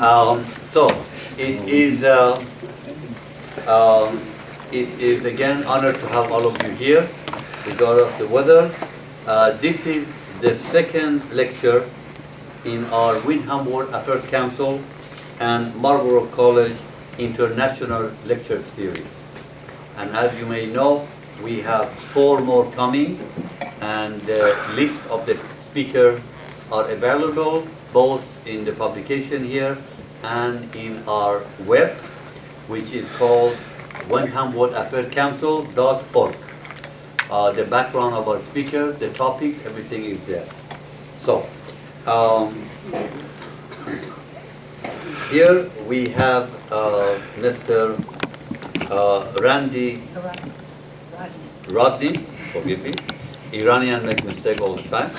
So it is again honor to have all of you here because of the weather. This is the second lecture in our Windham World Affairs Council and Marlboro College International Lecture Series. And as you may know, we have 4 more coming, and the list of the speakers are available both in the publication here and in our web, which is called Windham World Affairs Council.org. The background of our speakers, the topics, everything is there. So, here we have Mr. Rodney, forgive me. Iranian make mistake all the time.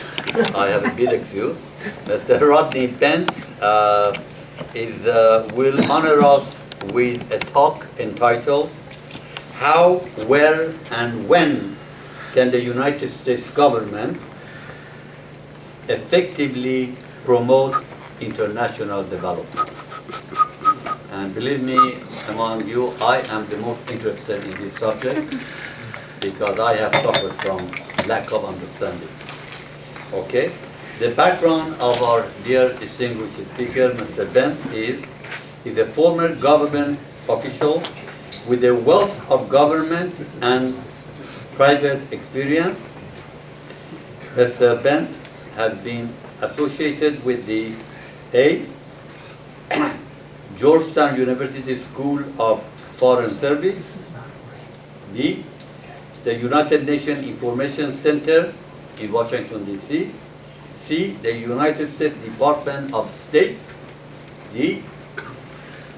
I have a big excuse. Mr. Rodney Pence will honor us with a talk entitled "How, Where, and When Can the United States Government Effectively Promote International Development?" And believe me, among you, I am the most interested in this subject because I have suffered from lack of understanding. Okay? The background of our dear distinguished speaker, Mr. Pence, is a former government official with a wealth of government and private experience. Mr. Pence has been associated with the Georgetown University School of Foreign Service, B, the United Nations Information Center in Washington, D.C., C, the United States Department of State, D,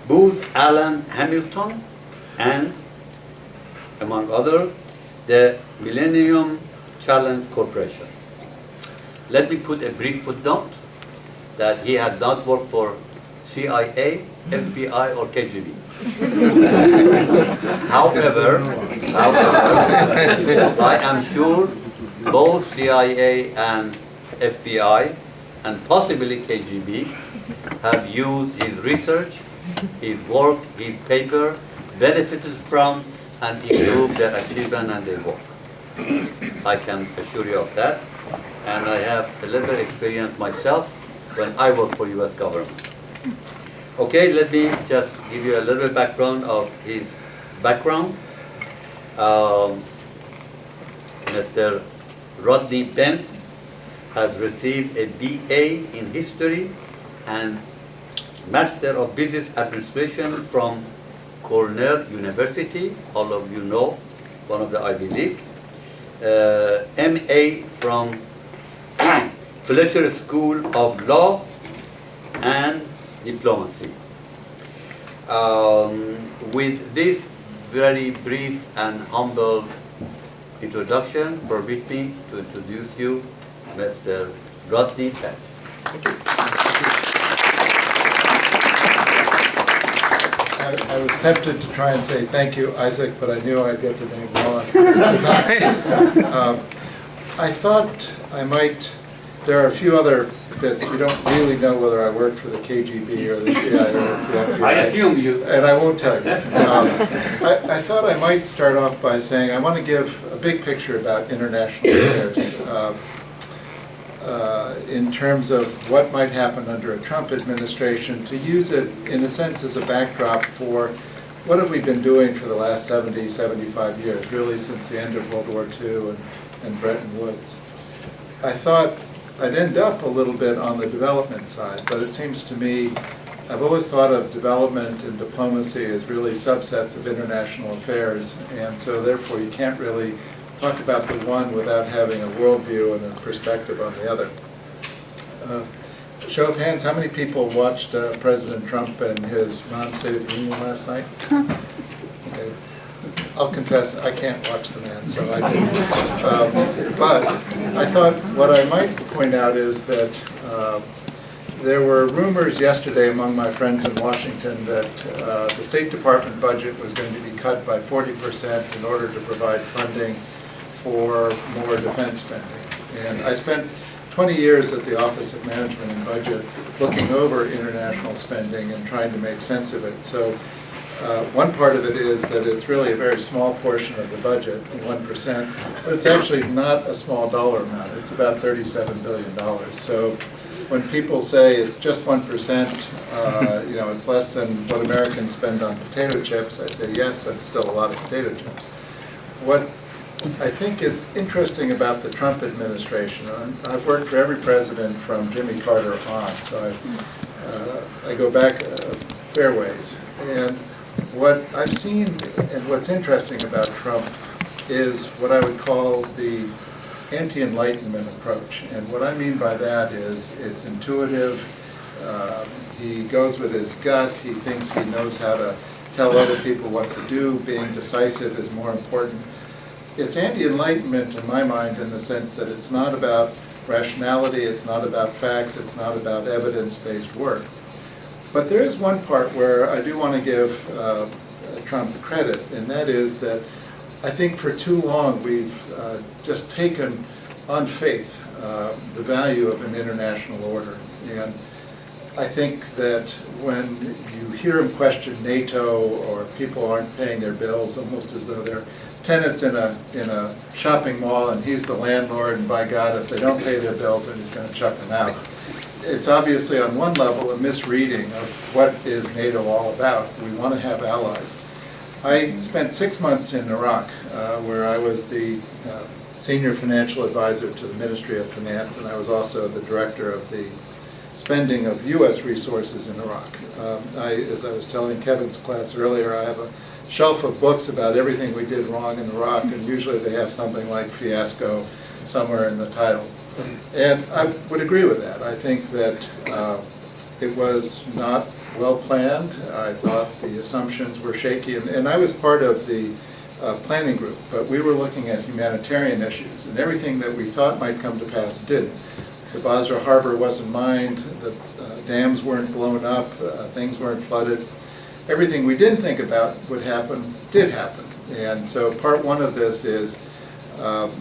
Booz Allen Hamilton, and, among others, the Millenium Challenge Corporation. Let me put a brief footnote that he had not worked for CIA, FBI, or KGB. However, I am sure both CIA and FBI, and possibly KGB, have used his research, his work, his paper, benefited from, and improved their achievement and their work. I can assure you of that. And I have a little experience myself when I worked for U.S. government. Okay, let me just give you a little background of his background. Mr. Rodney Pence has received a BA in History and Master of Business Administration from Cornell University, all of you know, one of the Ivy League. MA from Fletcher School of Law and Diplomacy. With this very brief and humble introduction, permit me to introduce you Mr. Rodney Pence. I was tempted to try and say thank you, Isaac, but I knew I'd get the name wrong. I thought I might, there are a few other bits. You don't really know whether I worked for the KGB or the CIA or the FBI. I assume you. And I won't tell you. I thought I might start off by saying I want to give a big picture about international affairs in terms of what might happen under a Trump administration, to use it in a sense as a backdrop for what have we been doing for the last 70, 75 years, really since the end of World War II and Bretton Woods. I thought I'd end up a little bit on the development side, but it seems to me, I've always thought of development and diplomacy as really subsets of international affairs, and so therefore you can't really talk about the one without having a worldview and a perspective on the other. Show of hands, how many people watched President Trump and his non-State of the Union last night? Okay. I'll confess, I can't watch the man, so I didn't. But I thought what I might point out is that there were rumors yesterday among my friends in Washington that the State Department budget was going to be cut by 40% in order to provide funding for more defense spending. And I spent 20 years at the Office of Management and Budget, looking over international spending and trying to make sense of it. So one part of it is that it's really a very small portion of the budget, 1%, but it's actually not a small dollar amount. It's about $37 billion. So when people say it's just 1%, you know, it's less than what Americans spend on potato chips, I say yes, but it's still a lot of potato chips. What I think is interesting about the Trump administration, I've worked for every president from Jimmy Carter on, so I go back a fair ways. And what I've seen and what's interesting about Trump is what I would call the anti-enlightenment approach. And what I mean by that is it's intuitive, he goes with his gut, he thinks he knows how to tell other people what to do, being decisive is more important. It's anti-enlightenment in my mind in the sense that it's not about rationality, it's not about facts, it's not about evidence-based work. But there is one part where I do want to give Trump credit, and that is that I think for too long we've just taken on faith the value of an international order. And I think that when you hear him question NATO or people aren't paying their bills, almost as though they're tenants in a shopping mall and he's the landlord, and by God, if they don't pay their bills, then he's going to chuck them out. It's obviously on one level a misreading of what is NATO all about. We want to have allies. I spent 6 months in Iraq, where I was the senior financial advisor to the Ministry of Finance, and I was also the director of the spending of U.S. resources in Iraq. As I was telling Kevin's class earlier, I have a shelf of books about everything we did wrong in Iraq, and usually they have something like fiasco somewhere in the title. And I would agree with that. I think that it was not well planned. I thought the assumptions were shaky, and I was part of the planning group, but we were looking at humanitarian issues, and everything that we thought might come to pass didn't. The Basra Harbor wasn't mined, the dams weren't blown up, things weren't flooded. Everything we didn't think about would happen, did happen. And so part one of this is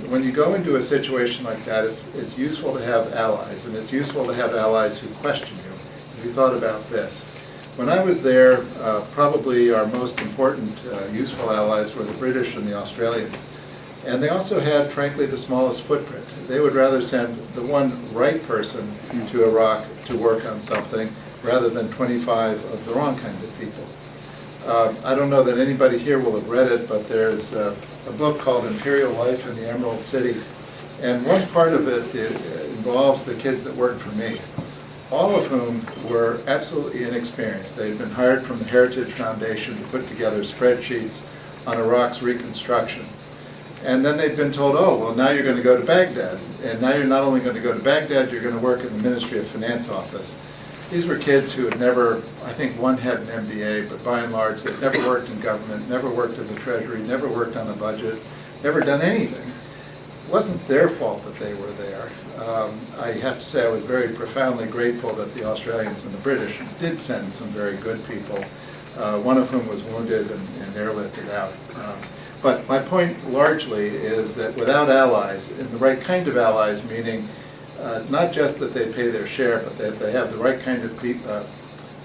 when you go into a situation like that, it's useful to have allies, and it's useful to have allies who question you. Have you thought about this? When I was there, probably our most important useful allies were the British and the Australians. And they also had, frankly, the smallest footprint. They would rather send the one right person to Iraq to work on something rather than 25 of the wrong kind of people. I don't know that anybody here will have read it, but there's a book called Imperial Life in the Emerald City. And one part of it involves the kids that worked for me, all of whom were absolutely inexperienced. They had been hired from the Heritage Foundation to put together spreadsheets on Iraq's reconstruction. And then they'd been told, oh, well, now you're going to go to Baghdad. And now you're not only going to go to Baghdad, you're going to work in the Ministry of Finance office. These were kids who had never, I think one had an MBA, but by and large, they'd never worked in government, never worked in the Treasury, never worked on a budget, never done anything. It wasn't their fault that they were there. I have to say I was very profoundly grateful that the Australians and the British did send some very good people, one of whom was wounded and airlifted out. But my point largely is that without allies, and the right kind of allies, meaning not just that they pay their share, but that they have the right kind of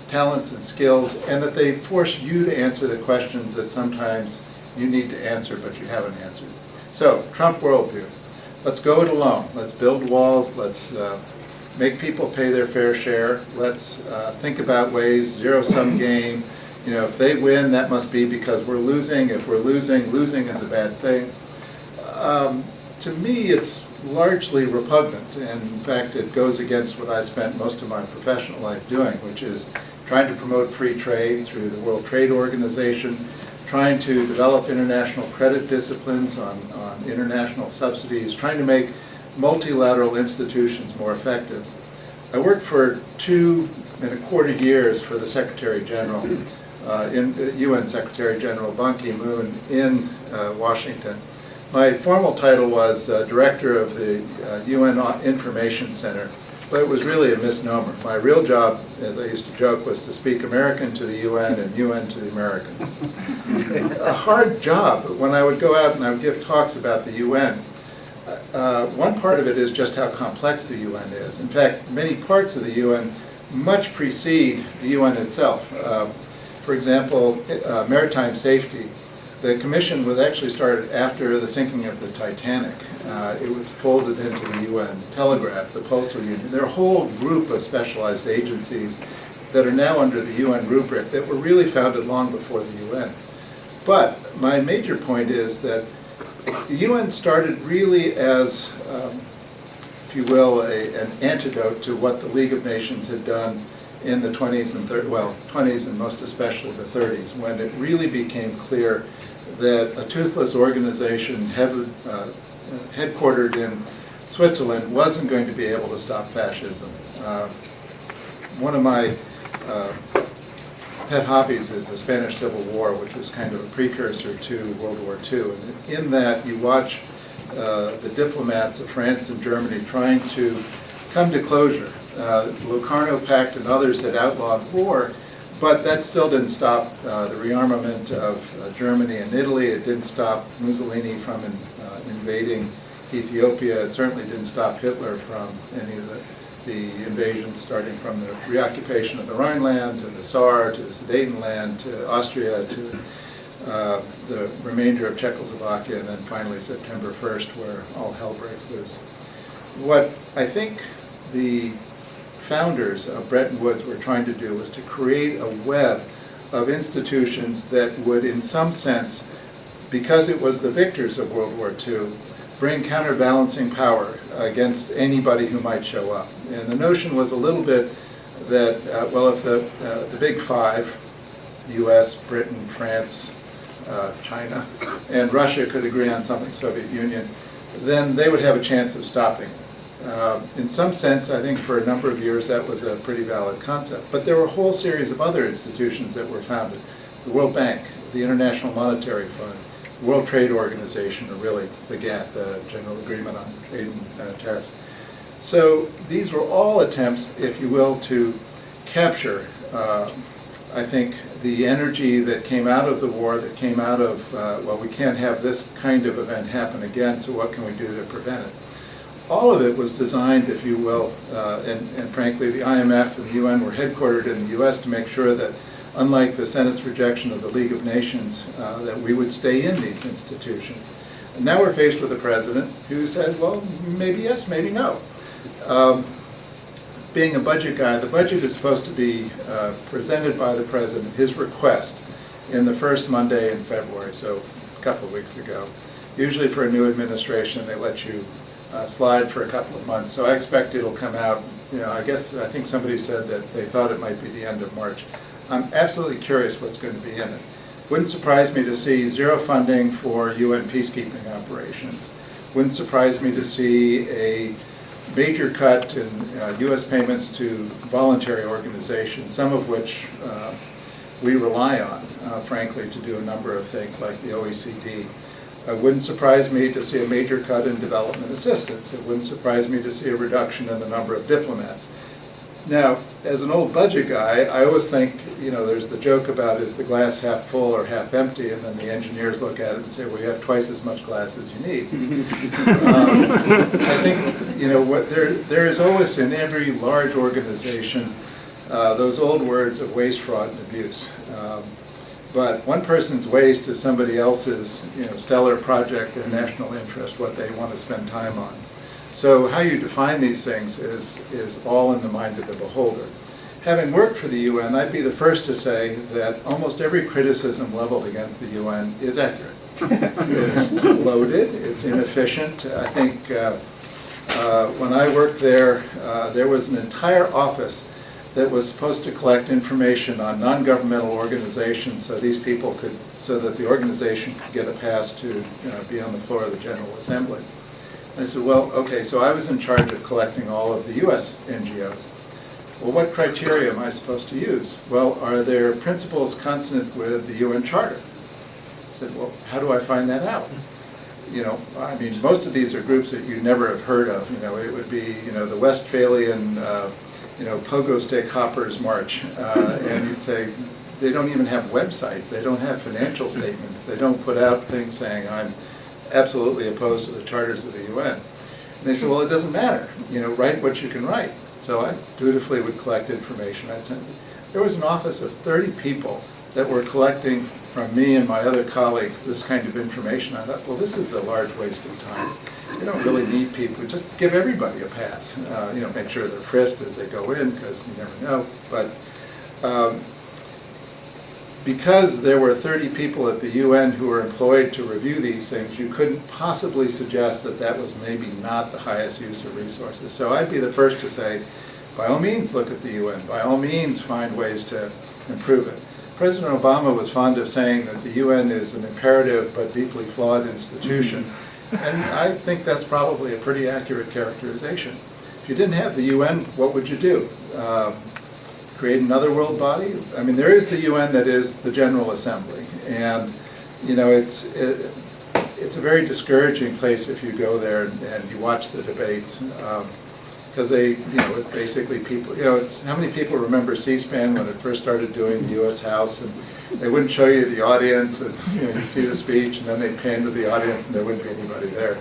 talents and skills, and that they force you to answer the questions that sometimes you need to answer but you haven't answered. So, Trump worldview. Let's go it alone. Let's build walls. Let's make people pay their fair share. Let's think about ways, zero-sum game. You know, if they win, that must be because we're losing. If we're losing, losing is a bad thing. To me, it's largely repugnant, and in fact, it goes against what I spent most of my professional life doing, which is trying to promote free trade through the World Trade Organization, trying to develop international credit disciplines on international subsidies, trying to make multilateral institutions more effective. I worked for 2.25 years for the Secretary General, UN Secretary General Ban Ki-moon in Washington. My formal title was Director of the UN Information Center, but it was really a misnomer. My real job, as I used to joke, was to speak American to the UN and UN to the Americans. A hard job. When I would go out and I would give talks about the UN, one part of it is just how complex the UN is. In fact, many parts of the UN much precede the UN itself. For example, maritime safety. The commission was actually started after the sinking of the Titanic. It was folded into the UN Telegraph, the Postal Union. There are a whole group of specialized agencies that are now under the UN rubric that were really founded long before the UN. But my major point is that the UN started really as, if you will, an antidote to what the League of Nations had done in the 20s and 30s, well, 20s and most especially the 30s, when it really became clear that a toothless organization headquartered in Switzerland wasn't going to be able to stop fascism. One of my pet hobbies is the Spanish Civil War, which was kind of a precursor to World War II. And in that, you watch the diplomats of France and Germany trying to come to closure. The Locarno Pact and others had outlawed war, but that still didn't stop the rearmament of Germany and Italy. It didn't stop Mussolini from invading Ethiopia. It certainly didn't stop Hitler from any of the invasions, starting from the reoccupation of the Rhineland, to the Saar, to the Sudetenland, to Austria, to the remainder of Czechoslovakia, and then finally September 1st, where all hell breaks loose. What I think the founders of Bretton Woods were trying to do was to create a web of institutions that would, in some sense, because it was the victors of World War II, bring counterbalancing power against anybody who might show up. And the notion was a little bit that, well, if the big five, US, Britain, France, China, and Russia could agree on something, Soviet Union, then they would have a chance of stopping it. In some sense, I think for a number of years that was a pretty valid concept. But there were a whole series of other institutions that were founded. The World Bank, the International Monetary Fund, the World Trade Organization, or really the GATT, the General Agreement on Trade and Tariffs. So these were all attempts, if you will, to capture, I think, the energy that came out of the war, that came out of, well, we can't have this kind of event happen again, so what can we do to prevent it? All of it was designed, if you will, and frankly, the IMF and the UN were headquartered in the US to make sure that, unlike the Senate's rejection of the League of Nations, that we would stay in these institutions. And now we're faced with a president who says, well, maybe yes, maybe no. Being a budget guy, the budget is supposed to be presented by the president, his request, in the first Monday in February, so a couple of weeks ago. Usually for a new administration, they let you slide for a couple of months. So I expect it'll come out, you know, I think somebody said that they thought it might be the end of March. I'm absolutely curious what's going to be in it. Wouldn't surprise me to see zero funding for UN peacekeeping operations. Wouldn't surprise me to see a major cut in US payments to voluntary organizations, some of which we rely on, frankly, to do a number of things like the OECD. It wouldn't surprise me to see a major cut in development assistance. It wouldn't surprise me to see a reduction in the number of diplomats. Now, as an old budget guy, I always think, you know, there's the joke about is the glass half full or half empty, and then the engineers look at it and say, well, you have twice as much glass as you need. I think, you know, there is always in every large organization those old words of waste, fraud, and abuse. But one person's waste is somebody else's, you know, stellar project and national interest, what they want to spend time on. So how you define these things is all in the mind of the beholder. Having worked for the UN, I'd be the first to say that almost every criticism leveled against the UN is accurate. It's loaded, it's inefficient. I think when I worked there, there was an entire office that was supposed to collect information on non-governmental organizations so these people could, so that the organization could get a pass to be on the floor of the General Assembly. And I said, well, okay, so I was in charge of collecting all of the US NGOs. Well, what criteria am I supposed to use? Well, are there principles consonant with the UN Charter? I said, well, how do I find that out? You know, I mean, most of these are groups that you never have heard of. You know, it would be, you know, the Westphalian you know, pogo stick hoppers march, and you'd say, they don't even have websites, they don't have financial statements, they don't put out things saying, I'm absolutely opposed to the charters of the UN. And they said, well, it doesn't matter, write what you can write. So I dutifully would collect information. I'd send it. There was an office of 30 people that were collecting from me and my other colleagues this kind of information. I thought, well, this is a large waste of time. You don't really need people. Just give everybody a pass. Make sure they're frisked as they go in, because you never know. But because there were 30 people at the UN who were employed to review these things, you couldn't possibly suggest that that was maybe not the highest use of resources. So I'd be the first to say, by all means, look at the UN. By all means, find ways to improve it. President Obama was fond of saying that the UN is an imperative but deeply flawed institution. And I think that's probably a pretty accurate characterization. If you didn't have the UN, what would you do? Create another world body? I mean, there is the UN that is the General Assembly. And, it's a very discouraging place if you go there and you watch the debates. Because it's basically people, it's how many people remember C-SPAN when it first started doing the U.S. House, and they wouldn't show you the audience, and you'd see the speech, and then they'd pan to the audience, and there wouldn't be anybody there.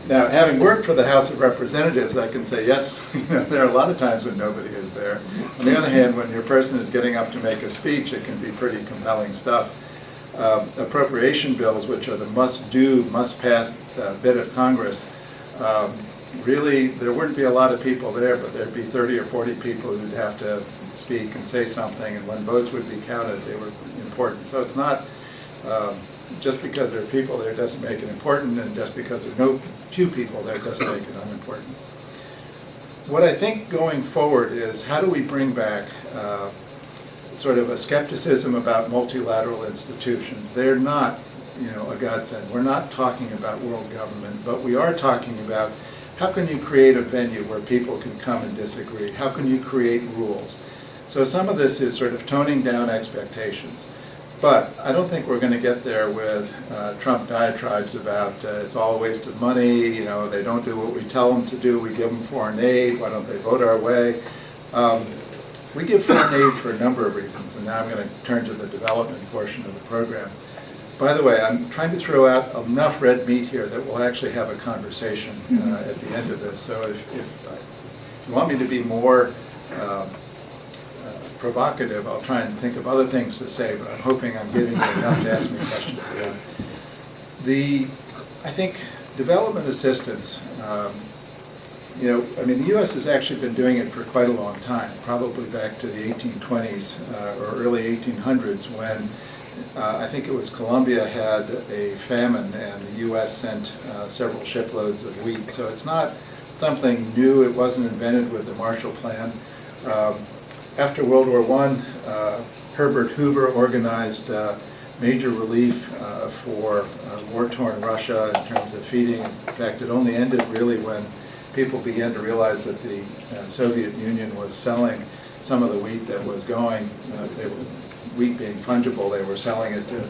Now, having worked for the House of Representatives, I can say, yes, there are a lot of times when nobody is there. On the other hand, when your person is getting up to make a speech, it can be pretty compelling stuff. Appropriation bills, which are the must-do, must-pass bit of Congress, really, there wouldn't be a lot of people there, but there'd be 30 or 40 people who'd have to speak and say something, and when votes would be counted, they were important. So it's not just because there are people there doesn't make it important, and just because there are few people there doesn't make it unimportant. What I think going forward is, how do we bring back sort of a skepticism about multilateral institutions? They're not, a godsend. We're not talking about world government, but we are talking about how can you create a venue where people can come and disagree? How can you create rules? So some of this is sort of toning down expectations. But I don't think we're going to get there with Trump diatribes about it's all a waste of money, they don't do what we tell them to do, we give them foreign aid, why don't they vote our way? We give foreign aid for a number of reasons, and now I'm going to turn to the development portion of the program. By the way, I'm trying to throw out enough red meat here that we'll actually have a conversation at the end of this. So if you want me to be more provocative, I'll try and think of other things to say, but I'm hoping I'm giving you enough to ask me questions about. I think development assistance, the U.S. has actually been doing it for quite a long time, probably back to the 1820s or early 1800s when I think it was Colombia had a famine and the U.S. sent several shiploads of wheat. So it's not something new. It wasn't invented with the Marshall Plan. After World War I, Herbert Hoover organized major relief for war-torn Russia in terms of feeding. In fact, it only ended really when people began to realize that the Soviet Union was selling some of the wheat that was going. Wheat being fungible, they were selling it to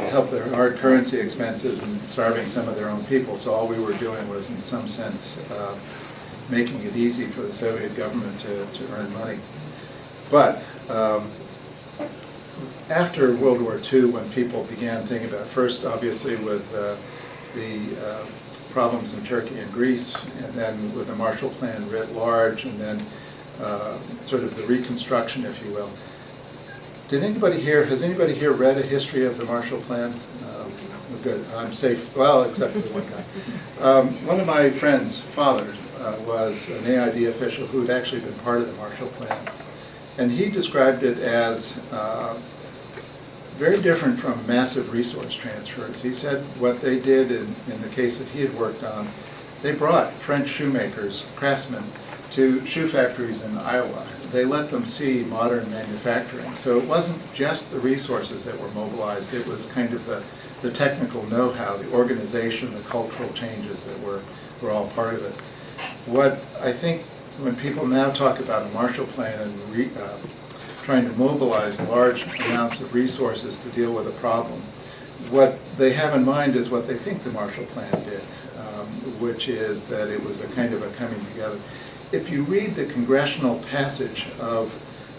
help their hard currency expenses and starving some of their own people. So all we were doing was, in some sense, making it easy for the Soviet government to earn money. But after World War II, when people began thinking about, first obviously with the problems in Turkey and Greece, and then with the Marshall Plan writ large, and then sort of the reconstruction, if you will. Has anybody here read a history of the Marshall Plan? Good, I'm safe, well, except for one guy. One of my friend's father was an AID official who had actually been part of the Marshall Plan. And he described it as very different from massive resource transfers. He said what they did in the case that he had worked on, they brought French shoemakers, craftsmen, to shoe factories in Iowa. They let them see modern manufacturing. So it wasn't just the resources that were mobilized, it was kind of the technical know-how, the organization, the cultural changes that were all part of it. What I think when people now talk about a Marshall Plan and trying to mobilize large amounts of resources to deal with a problem, what they have in mind is what they think the Marshall Plan did, which is that it was a kind of a coming together. If you read the congressional passage of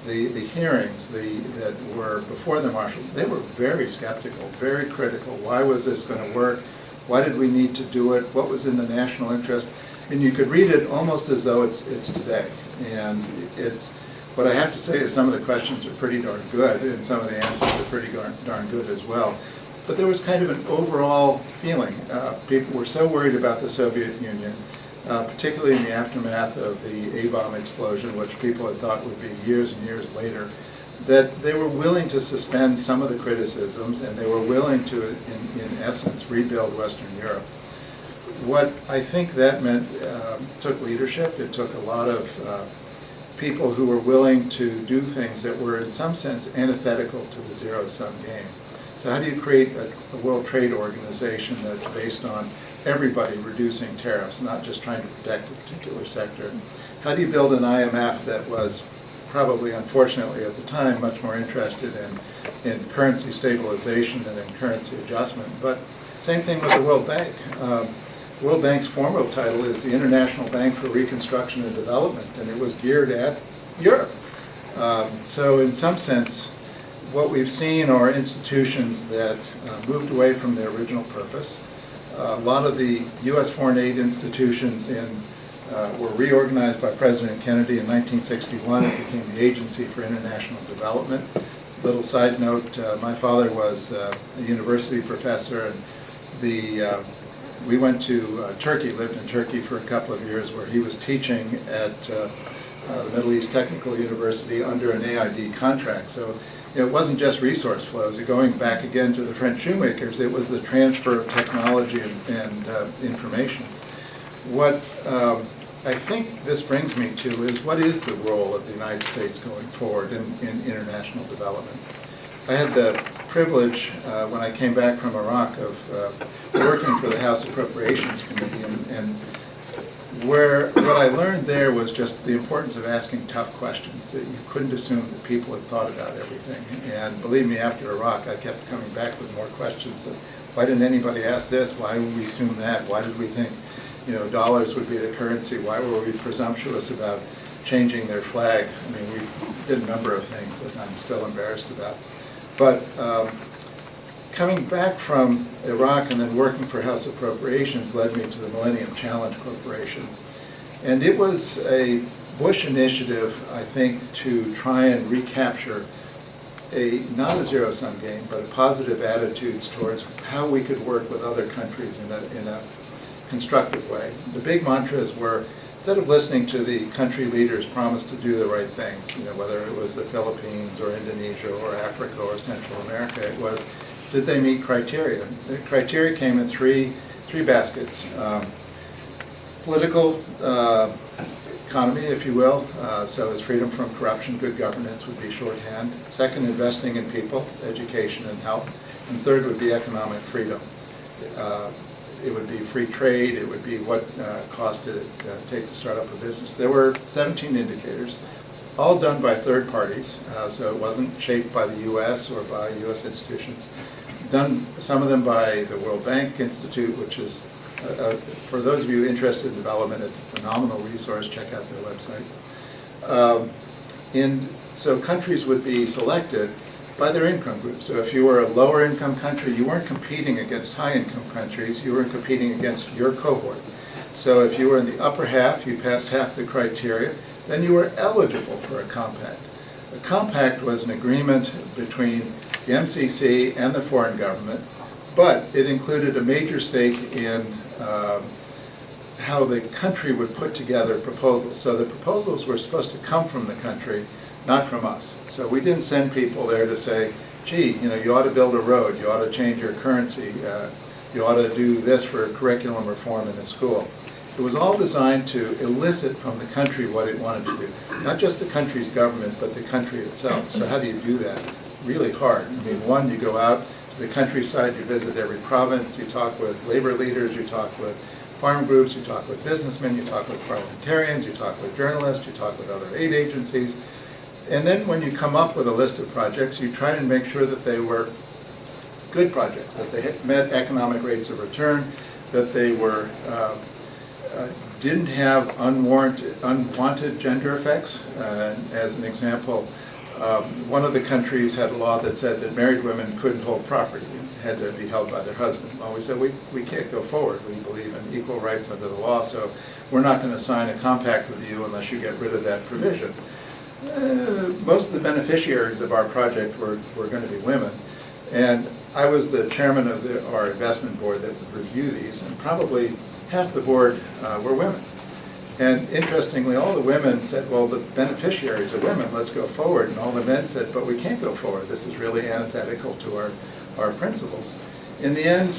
the hearings that were before the Marshall, they were very skeptical, very critical. Why was this going to work? Why did we need to do it? What was in the national interest? And you could read it almost as though it's today. And it's, what I have to say is some of the questions are pretty darn good, and some of the answers are pretty darn good as well. But there was kind of an overall feeling. People were so worried about the Soviet Union, particularly in the aftermath of the A-bomb explosion, which people had thought would be years and years later, that they were willing to suspend some of the criticisms, and they were willing to, in essence, rebuild Western Europe. What I think that meant took leadership. It took a lot of people who were willing to do things that were, in some sense, antithetical to the zero-sum game. So how do you create a World Trade Organization that's based on everybody reducing tariffs, not just trying to protect a particular sector? How do you build an IMF that was probably, unfortunately at the time, much more interested in currency stabilization than in currency adjustment? But same thing with the World Bank. The World Bank's formal title is the International Bank for Reconstruction and Development, and it was geared at Europe. So in some sense, what we've seen are institutions that moved away from their original purpose. A lot of the U.S. foreign aid institutions were reorganized by President Kennedy in 1961. It became the Agency for International Development. Little side note, my father was a university professor, and we went to Turkey, lived in Turkey for a couple of years, where he was teaching at the Middle East Technical University under an AID contract. So it wasn't just resource flows. Going back again to the French shoemakers, it was the transfer of technology and information. What I think this brings me to is, what is the role of the United States going forward in international development? I had the privilege, when I came back from Iraq, of working for the House Appropriations Committee, and what I learned there was just the importance of asking tough questions, that you couldn't assume that people had thought about everything. And believe me, after Iraq, I kept coming back with more questions. Of, why didn't anybody ask this? Why would we assume that? Why did we think, dollars would be the currency? Why were we presumptuous about changing their flag? I mean, we did a number of things that I'm still embarrassed about. But coming back from Iraq and then working for House Appropriations led me to the Millenium Challenge Corporation. And it was a Bush initiative, I think, to try and recapture not a zero-sum game, but a positive attitudes towards how we could work with other countries in a constructive way. The big mantras were, instead of listening to the country leaders promise to do the right things, whether it was the Philippines or Indonesia or Africa or Central America, it was, did they meet criteria? The criteria came in three baskets. Political economy, if you will, so it's freedom from corruption, good governance would be shorthand. Second, investing in people, education and health. And third would be economic freedom. It would be free trade, it would be what cost did it take to start up a business. There were 17 indicators, all done by third parties, so it wasn't shaped by the U.S. or by U.S. institutions. Done, some of them by the World Bank Institute, which is, for those of you interested in development, it's a phenomenal resource. Check out their website. So countries would be selected by their income group. So if you were a lower income country, you weren't competing against high income countries, you were competing against your cohort. So if you were in the upper half, you passed half the criteria, then you were eligible for a compact. A compact was an agreement between the MCC and the foreign government, but it included a major stake in how the country would put together proposals. So the proposals were supposed to come from the country, not from us. So we didn't send people there to say, gee, you ought to build a road, you ought to change your currency, you ought to do this for curriculum reform in the school. It was all designed to elicit from the country what it wanted to do. Not just the country's government, but the country itself. So how do you do that? Really hard. I mean, one, you go out to the countryside, you visit every province, you talk with labor leaders, you talk with farm groups, you talk with businessmen, you talk with parliamentarians, you talk with journalists, you talk with other aid agencies. And then when you come up with a list of projects, you try to make sure that they were good projects, that they met economic rates of return, that they were didn't have unwanted gender effects. As an example, one of the countries had a law that said that married women couldn't hold property. had to be held by their husband. Well, we said, we can't go forward. We believe in equal rights under the law, so we're not going to sign a compact with you unless you get rid of that provision. Most of the beneficiaries of our project were going to be women, and I was the chairman of our investment board that would review these, and probably half the board were women. And interestingly, all the women said, well, the beneficiaries are women, let's go forward. And all the men said, but we can't go forward. This is really antithetical to our principles. In the end,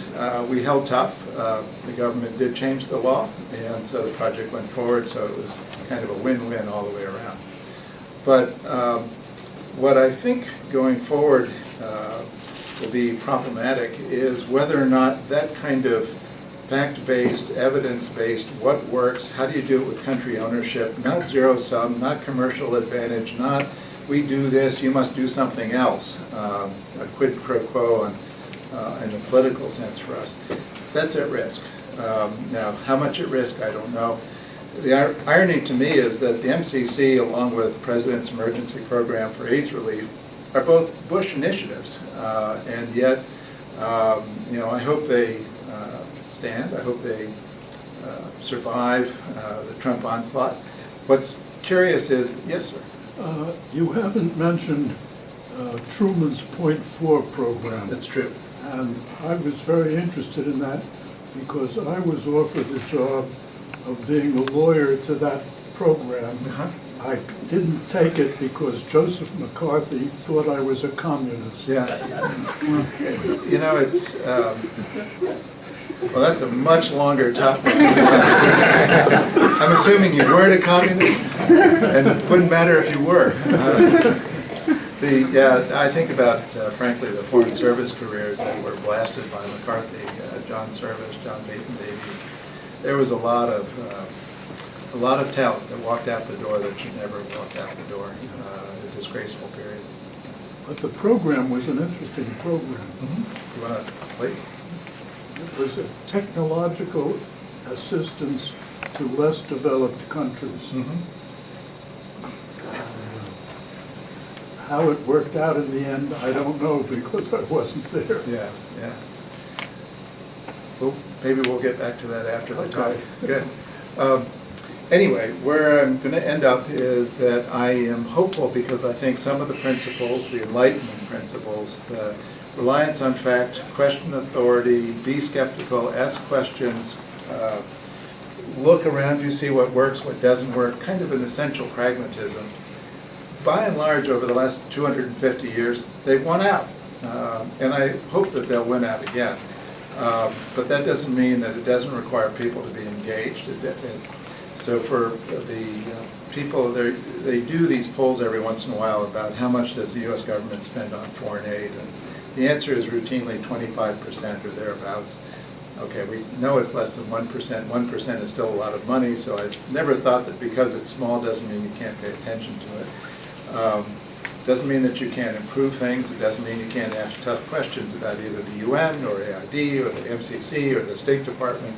we held tough. The government did change the law, and so the project went forward, so it was kind of a win-win all the way around. But what I think going forward will be problematic is whether or not that kind of fact-based, evidence-based, what works, how do you do it with country ownership, not zero-sum, not commercial advantage, not we do this, you must do something else, a quid pro quo in a political sense for us. That's at risk. Now, how much at risk, I don't know. The irony to me is that the MCC, along with the President's Emergency Program for AIDS Relief, are both Bush initiatives, and yet, I hope they stand. I hope they survive the Trump onslaught. What's curious is, yes, sir? You haven't mentioned Truman's .4 program. That's true. And I was very interested in that because I was offered the job of being a lawyer to that program. I didn't take it because Joseph McCarthy thought I was a communist. Yeah. It's, well, that's a much longer topic. I'm assuming you weren't a communist, and it wouldn't matter if you were. I think about, frankly, the foreign service careers that were blasted by McCarthy, John Service, John Peyton Davies. There was a lot of talent that walked out the door that should never have walked out the door. A disgraceful period. But the program was an interesting program. You want to, please? It was a technological assistance to less developed countries. How it worked out in the end, I don't know because I wasn't there. Yeah. Well, maybe we'll get back to that after the talk. Good. Anyway, where I'm going to end up is that I am hopeful because I think some of the principles, the Enlightenment principles, the reliance on fact, question authority, be skeptical, ask questions, look around you, see what works, what doesn't work, kind of an essential pragmatism. By and large, over the last 250 years, they've won out. And I hope that they'll win out again. But that doesn't mean that it doesn't require people to be engaged. So for the people, they do these polls every once in a while about how much does the U.S. government spend on foreign aid. And the answer is routinely 25% or thereabouts. Okay, we know it's less than 1%. 1% is still a lot of money, so I've never thought that because it's small doesn't mean you can't pay attention to it. Doesn't mean that you can't improve things. It doesn't mean you can't ask tough questions about either the UN or AID or the MCC or the State Department.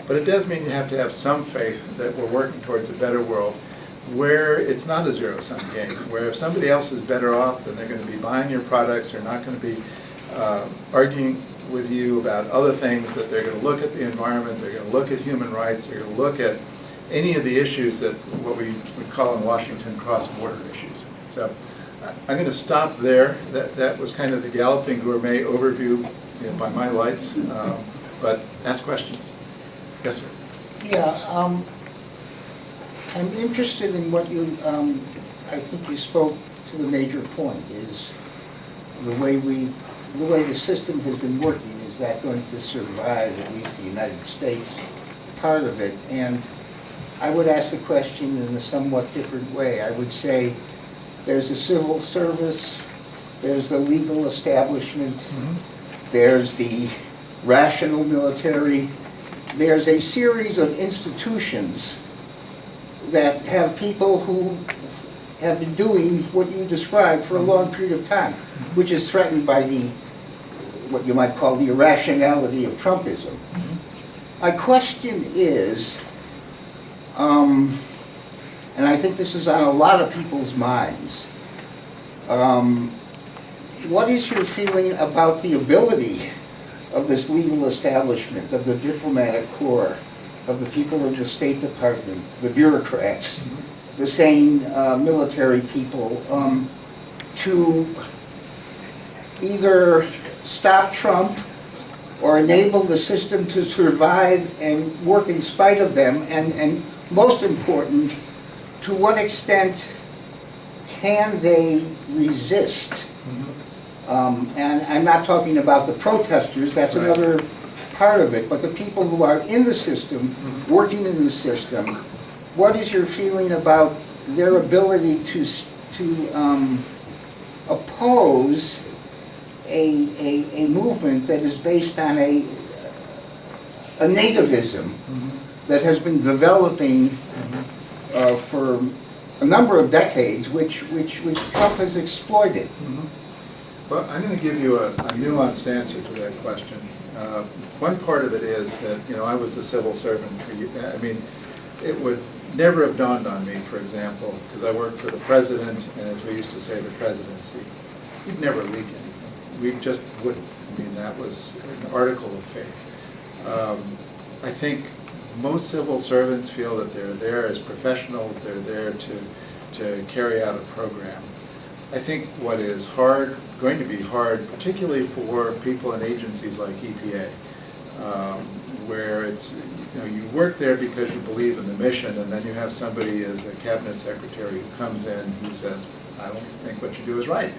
But it does mean you have to have some faith that we're working towards a better world where it's not a zero-sum game, where if somebody else is better off, then they're going to be buying your products, they're not going to be arguing with you about other things, that they're going to look at the environment, they're going to look at human rights, they're going to look at any of the issues that what we would call in Washington cross-border issues. So I'm going to stop there. That was kind of the Galloping Gourmet overview by my lights, but ask questions. Yes, sir. Yeah, I'm interested in what you, I think you spoke to the major point, is the way the system has been working. Is that going to survive, at least the United States part of it? And I would ask the question in a somewhat different way. I would say there's the civil service, there's the legal establishment, there's the rational military, there's a series of institutions that have people who have been doing what you described for a long period of time, which is threatened by what you might call the irrationality of Trumpism. My question is, and I think this is on a lot of people's minds, what is your feeling about the ability of this legal establishment, of the diplomatic corps, of the people of the State Department, the bureaucrats, the sane military people, to either stop Trump or enable the system to survive and work in spite of them, and most important, to what extent can they resist? And I'm not talking about the protesters, that's Right. another part of it, but the people who are in the system, working in the system, what is your feeling about their ability to oppose a movement that is based on a nativism that has been developing for a number of decades, which Trump has exploited? Well, I'm going to give you a nuanced answer to that question. One part of it is that, I was a civil servant for you. I mean, it would never have dawned on me, for example, because I worked for the president, and as we used to say, the presidency. We'd never leak anything. We just wouldn't. I mean, that was an article of faith. I think most civil servants feel that they're there as professionals. They're there to carry out a program. I think what is going to be hard, particularly for people in agencies like EPA, where it's, you work there because you believe in the mission, and then you have somebody as a cabinet secretary who comes in who says, I don't think what you do is right. In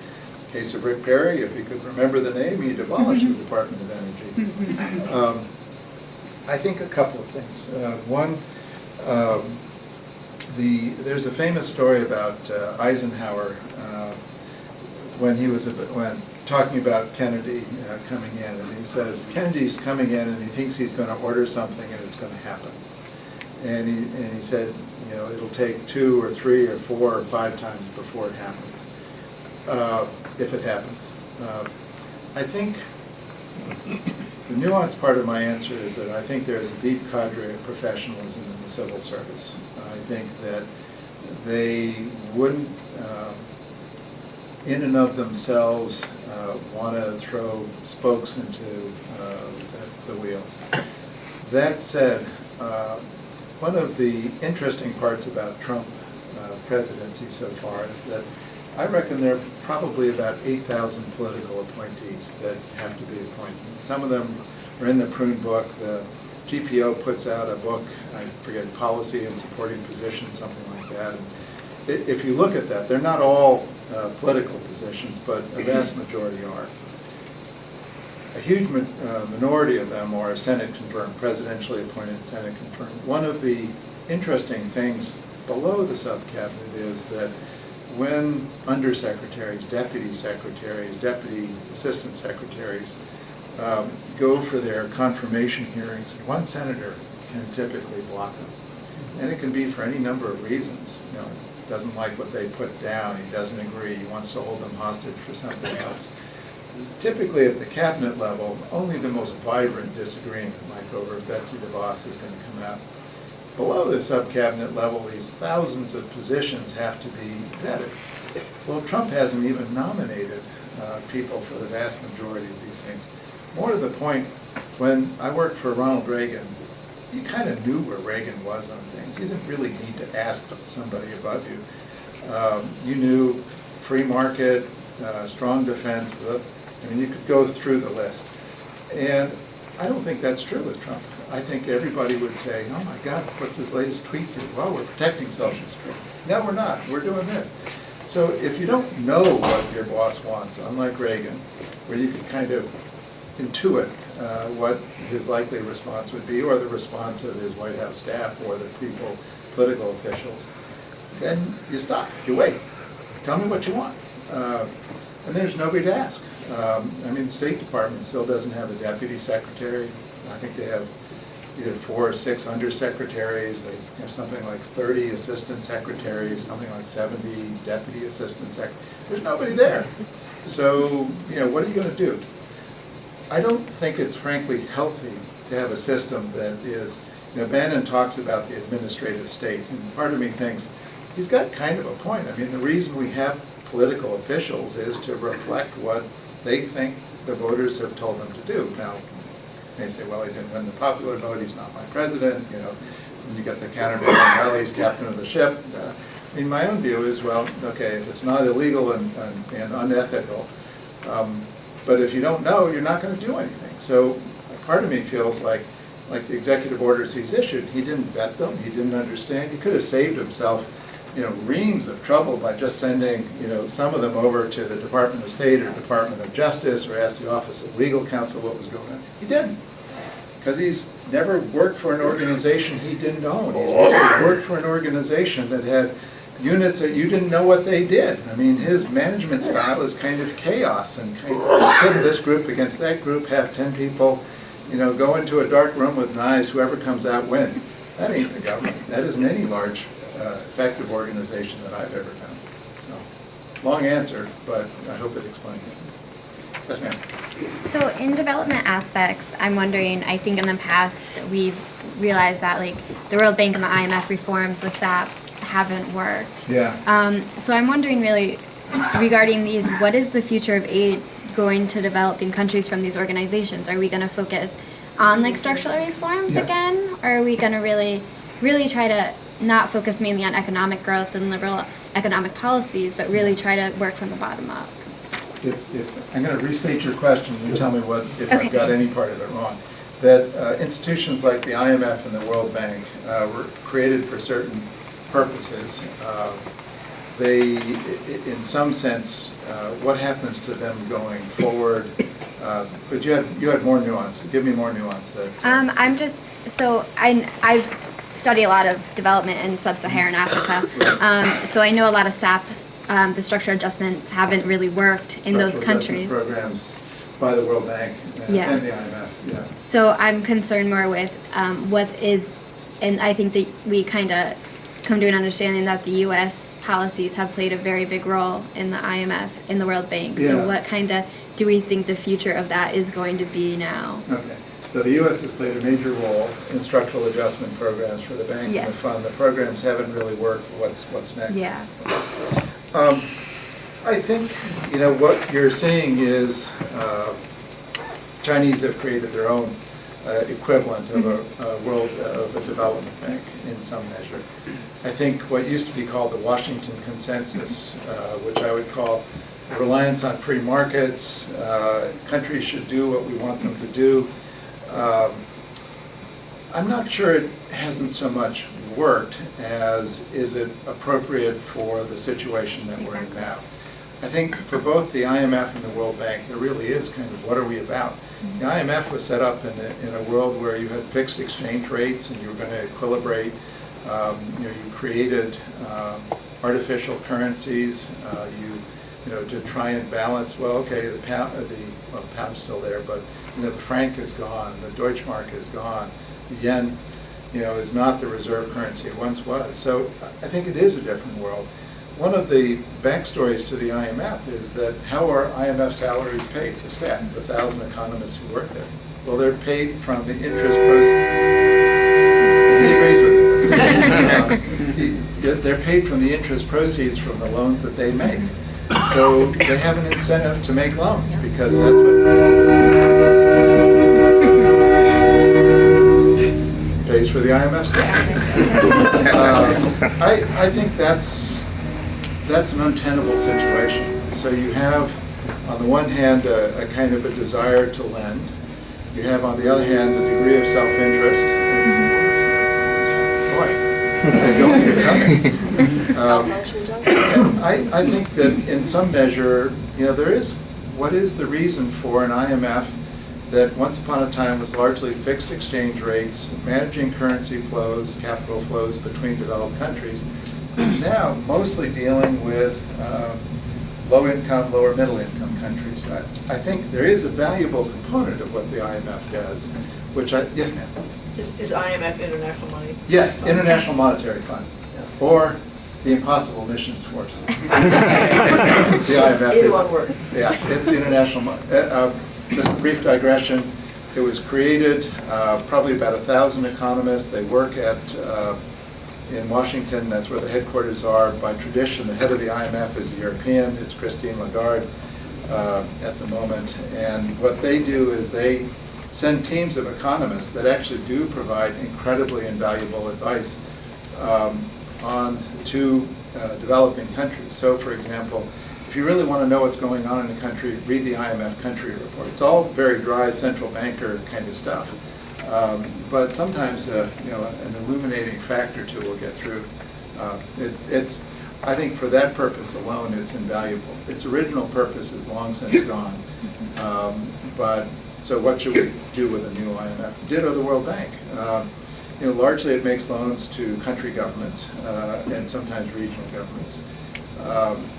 the case of Rick Perry, if he could remember the name, he demolished the Department of Energy. I think a couple of things. One, there's a famous story about Eisenhower when talking about Kennedy coming in, and he says Kennedy's coming in and he thinks he's going to order something and it's going to happen, and he said, it'll take 2 or 3 or 4 or 5 times before it happens, if it happens. I think the nuanced part of my answer is that I think there's a deep cadre of professionalism in the civil service. I think that they wouldn't, in and of themselves, want to throw spokes into the wheels. That said, one of the interesting parts about Trump presidency so far is that I reckon there are probably about 8,000 political appointees that have to be appointed. Some of them are in the prune book. The GPO puts out a book, I forget, Policy and Supporting Positions, something like that. And if you look at that, they're not all political positions, but a vast majority are. A huge minority of them are Senate confirmed, presidentially appointed Senate confirmed. One of the interesting things below the sub-cabinet is that when undersecretaries, deputy secretaries, deputy assistant secretaries go for their confirmation hearings, one senator can typically block them. And it can be for any number of reasons. Doesn't like what they put down, he doesn't agree, he wants to hold them hostage for something else. Typically at the cabinet level, only the most vibrant disagreement, like over Betsy DeVos, is going to come out. Below the sub-cabinet level, these thousands of positions have to be vetted. Well, Trump hasn't even nominated people for the vast majority of these things. More to the point, when I worked for Ronald Reagan, you kind of knew where Reagan was on things. You didn't really need to ask somebody above you. You knew free market, strong defense. You could go through the list. And I don't think that's true with Trump. I think everybody would say, oh my God, what's his latest tweet do? Well, we're protecting Social Security. No, we're not. We're doing this. So if you don't know what your boss wants, unlike Reagan, where you could kind of intuit what his likely response would be, or the response of his White House staff, or the political officials, then you stop, you wait. Tell me what you want. And there's nobody to ask. The State Department still doesn't have a deputy secretary. I think they have either 4 or 6 undersecretaries. They have something like 30 assistant secretaries, something like 70 deputy assistant secretaries. There's nobody there. So, what are you going to do? I don't think it's frankly healthy to have a system that is, Bannon talks about the administrative state, and part of me thinks he's got kind of a point. The reason we have political officials is to reflect what they think the voters have told them to do. Now, They say, well, he didn't win the popular vote, he's not my president, you know. And you get the counter, well, he's captain of the ship. I mean, my own view is, well, okay, if it's not illegal and unethical, but if you don't know, you're not going to do anything. So part of me feels like the executive orders he's issued, he didn't vet them, he didn't understand. He could have saved himself, you know, reams of trouble by just sending, you know, some of them over to the Department of State or Department of Justice or ask the Office of Legal Counsel what was going on. He didn't, because he's never worked for an organization he didn't own. He's never worked for an organization that had units that you didn't know what they did. I mean, his management style is kind of chaos and kind of pit this group against that group, have 10 people, you know, go into a dark room with knives, whoever comes out wins. That ain't the government. That isn't any large, effective organization that I've ever known. So, long answer, but I hope it explains it. Yes, ma'am. So in development aspects, I'm wondering, I think in the past we've realized that like the World Bank and the IMF reforms with SAPs haven't worked. Yeah. So I'm wondering really regarding these, what is the future of aid going to developing countries from these organizations? Are we going to focus on like structural reforms again? Or are we going to really try to not focus mainly on economic growth and liberal economic policies, but really try to work from the bottom up? If I'm going to restate your question, you tell me if Okay. I've got any part of it wrong. That institutions like the IMF and the World Bank were created for certain purposes. They, in some sense, what happens to them going forward? But you had more nuance. Give me more nuance there. I've studied a lot of development in sub-Saharan Africa. So I know a lot of SAP, the structural adjustments haven't really worked in those countries. Programs by the World Bank and the IMF. Yeah. So I'm concerned more with what is, and I think that we kind of come to an understanding that the U.S. policies have played a very big role in the IMF, in the World Bank. Yeah. So what kind of do we think the future of that is going to be now? Okay. So the U.S. has played a major role in structural adjustment programs for the bank and the fund. The programs haven't really worked. What's next? Yeah. I think, you know, what you're seeing is Chinese have created their own equivalent of a development bank in some measure. I think what used to be called the Washington Consensus, which I would call reliance on free markets, countries should do what we want them to do. I'm not sure it hasn't so much worked as is it appropriate for the situation that we're in now. I think for both the IMF and the World Bank, there really is kind of what are we about? The IMF was set up in a world where you had fixed exchange rates and you were going to equilibrate. You created artificial currencies. To try and balance. Well, okay, the pound's still there, but the franc is gone, the Deutschmark is gone, the yen, is not the reserve currency it once was. So I think it is a different world. One of the backstories to the IMF is that how are IMF salaries paid to staff, the 1,000 economists who work there? Well, they're paid from the interest proceeds. They're paid from the interest proceeds from the loans that they make. So they have an incentive to make loans because that's what pays for the IMF staff. I think that's an untenable situation. So you have, on the one hand, a kind of a desire to lend. You have, on the other hand, a degree of self-interest. I think that in some measure, there is, what is the reason for an IMF that once upon a time was largely fixed exchange rates, managing currency flows, capital flows between developed countries, now mostly dealing with low-income, lower middle-income countries. I think there is a valuable component of what the IMF does, which yes, ma'am. Is IMF international money? Yes, International Monetary Fund, or the Impossible Missions Force. The IMF is one word. Yeah, it's the international. Just a brief digression. It was created probably about 1,000 economists. They work in Washington. That's where the headquarters are. By tradition, the head of the IMF is a European. It's Christine Lagarde at the moment. And what they do is they send teams of economists that actually do provide incredibly invaluable advice on to developing countries. So, for example, if you really want to know what's going on in a country, read the IMF country report. It's all very dry central banker kind of stuff, but sometimes an illuminating fact or two will get through. I think for that purpose alone, it's invaluable. Its original purpose is long since gone. But so what should we do with a new IMF? Ditto the World Bank. Largely it makes loans to country governments and sometimes regional governments.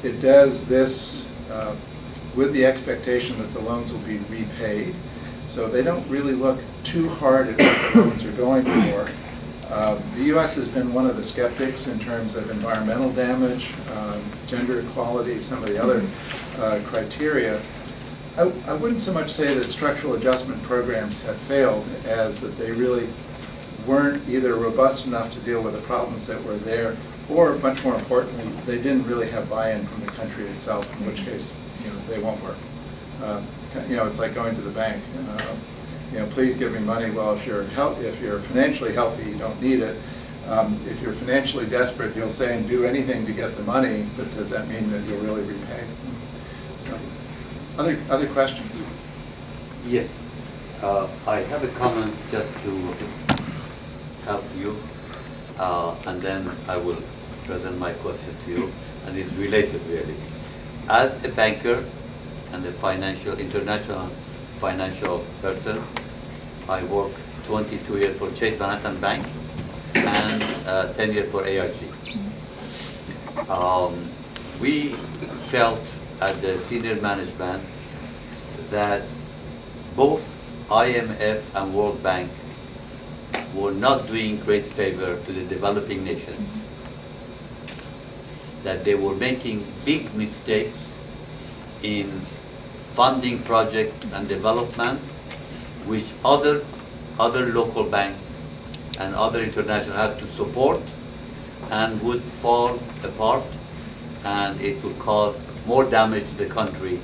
It does this with the expectation that the loans will be repaid. So they don't really look too hard at what the loans are going for. The U.S. has been one of the skeptics in terms of environmental damage, gender equality, some of the other criteria. I wouldn't so much say that structural adjustment programs have failed as that they really weren't either robust enough to deal with the problems that were there, or much more importantly, they didn't really have buy-in from the country itself, in which case they won't work. It's like going to the bank. Please give me money. Well, if you're financially healthy, you don't need it. If you're financially desperate, you'll say and do anything to get the money, but does that mean that you'll really repay? So, other questions? Yes. I have a comment just to help you, and then I will present my question to you, and it's related really. As a banker and a international financial person, I worked 22 years for Chase Manhattan Bank and 10 years for ARG. We felt at the senior management that both IMF and World Bank were not doing great favor to the developing nations, that they were making big mistakes in funding projects and development, which other local banks and other international had to support, and would fall apart, and it would cause more damage to the country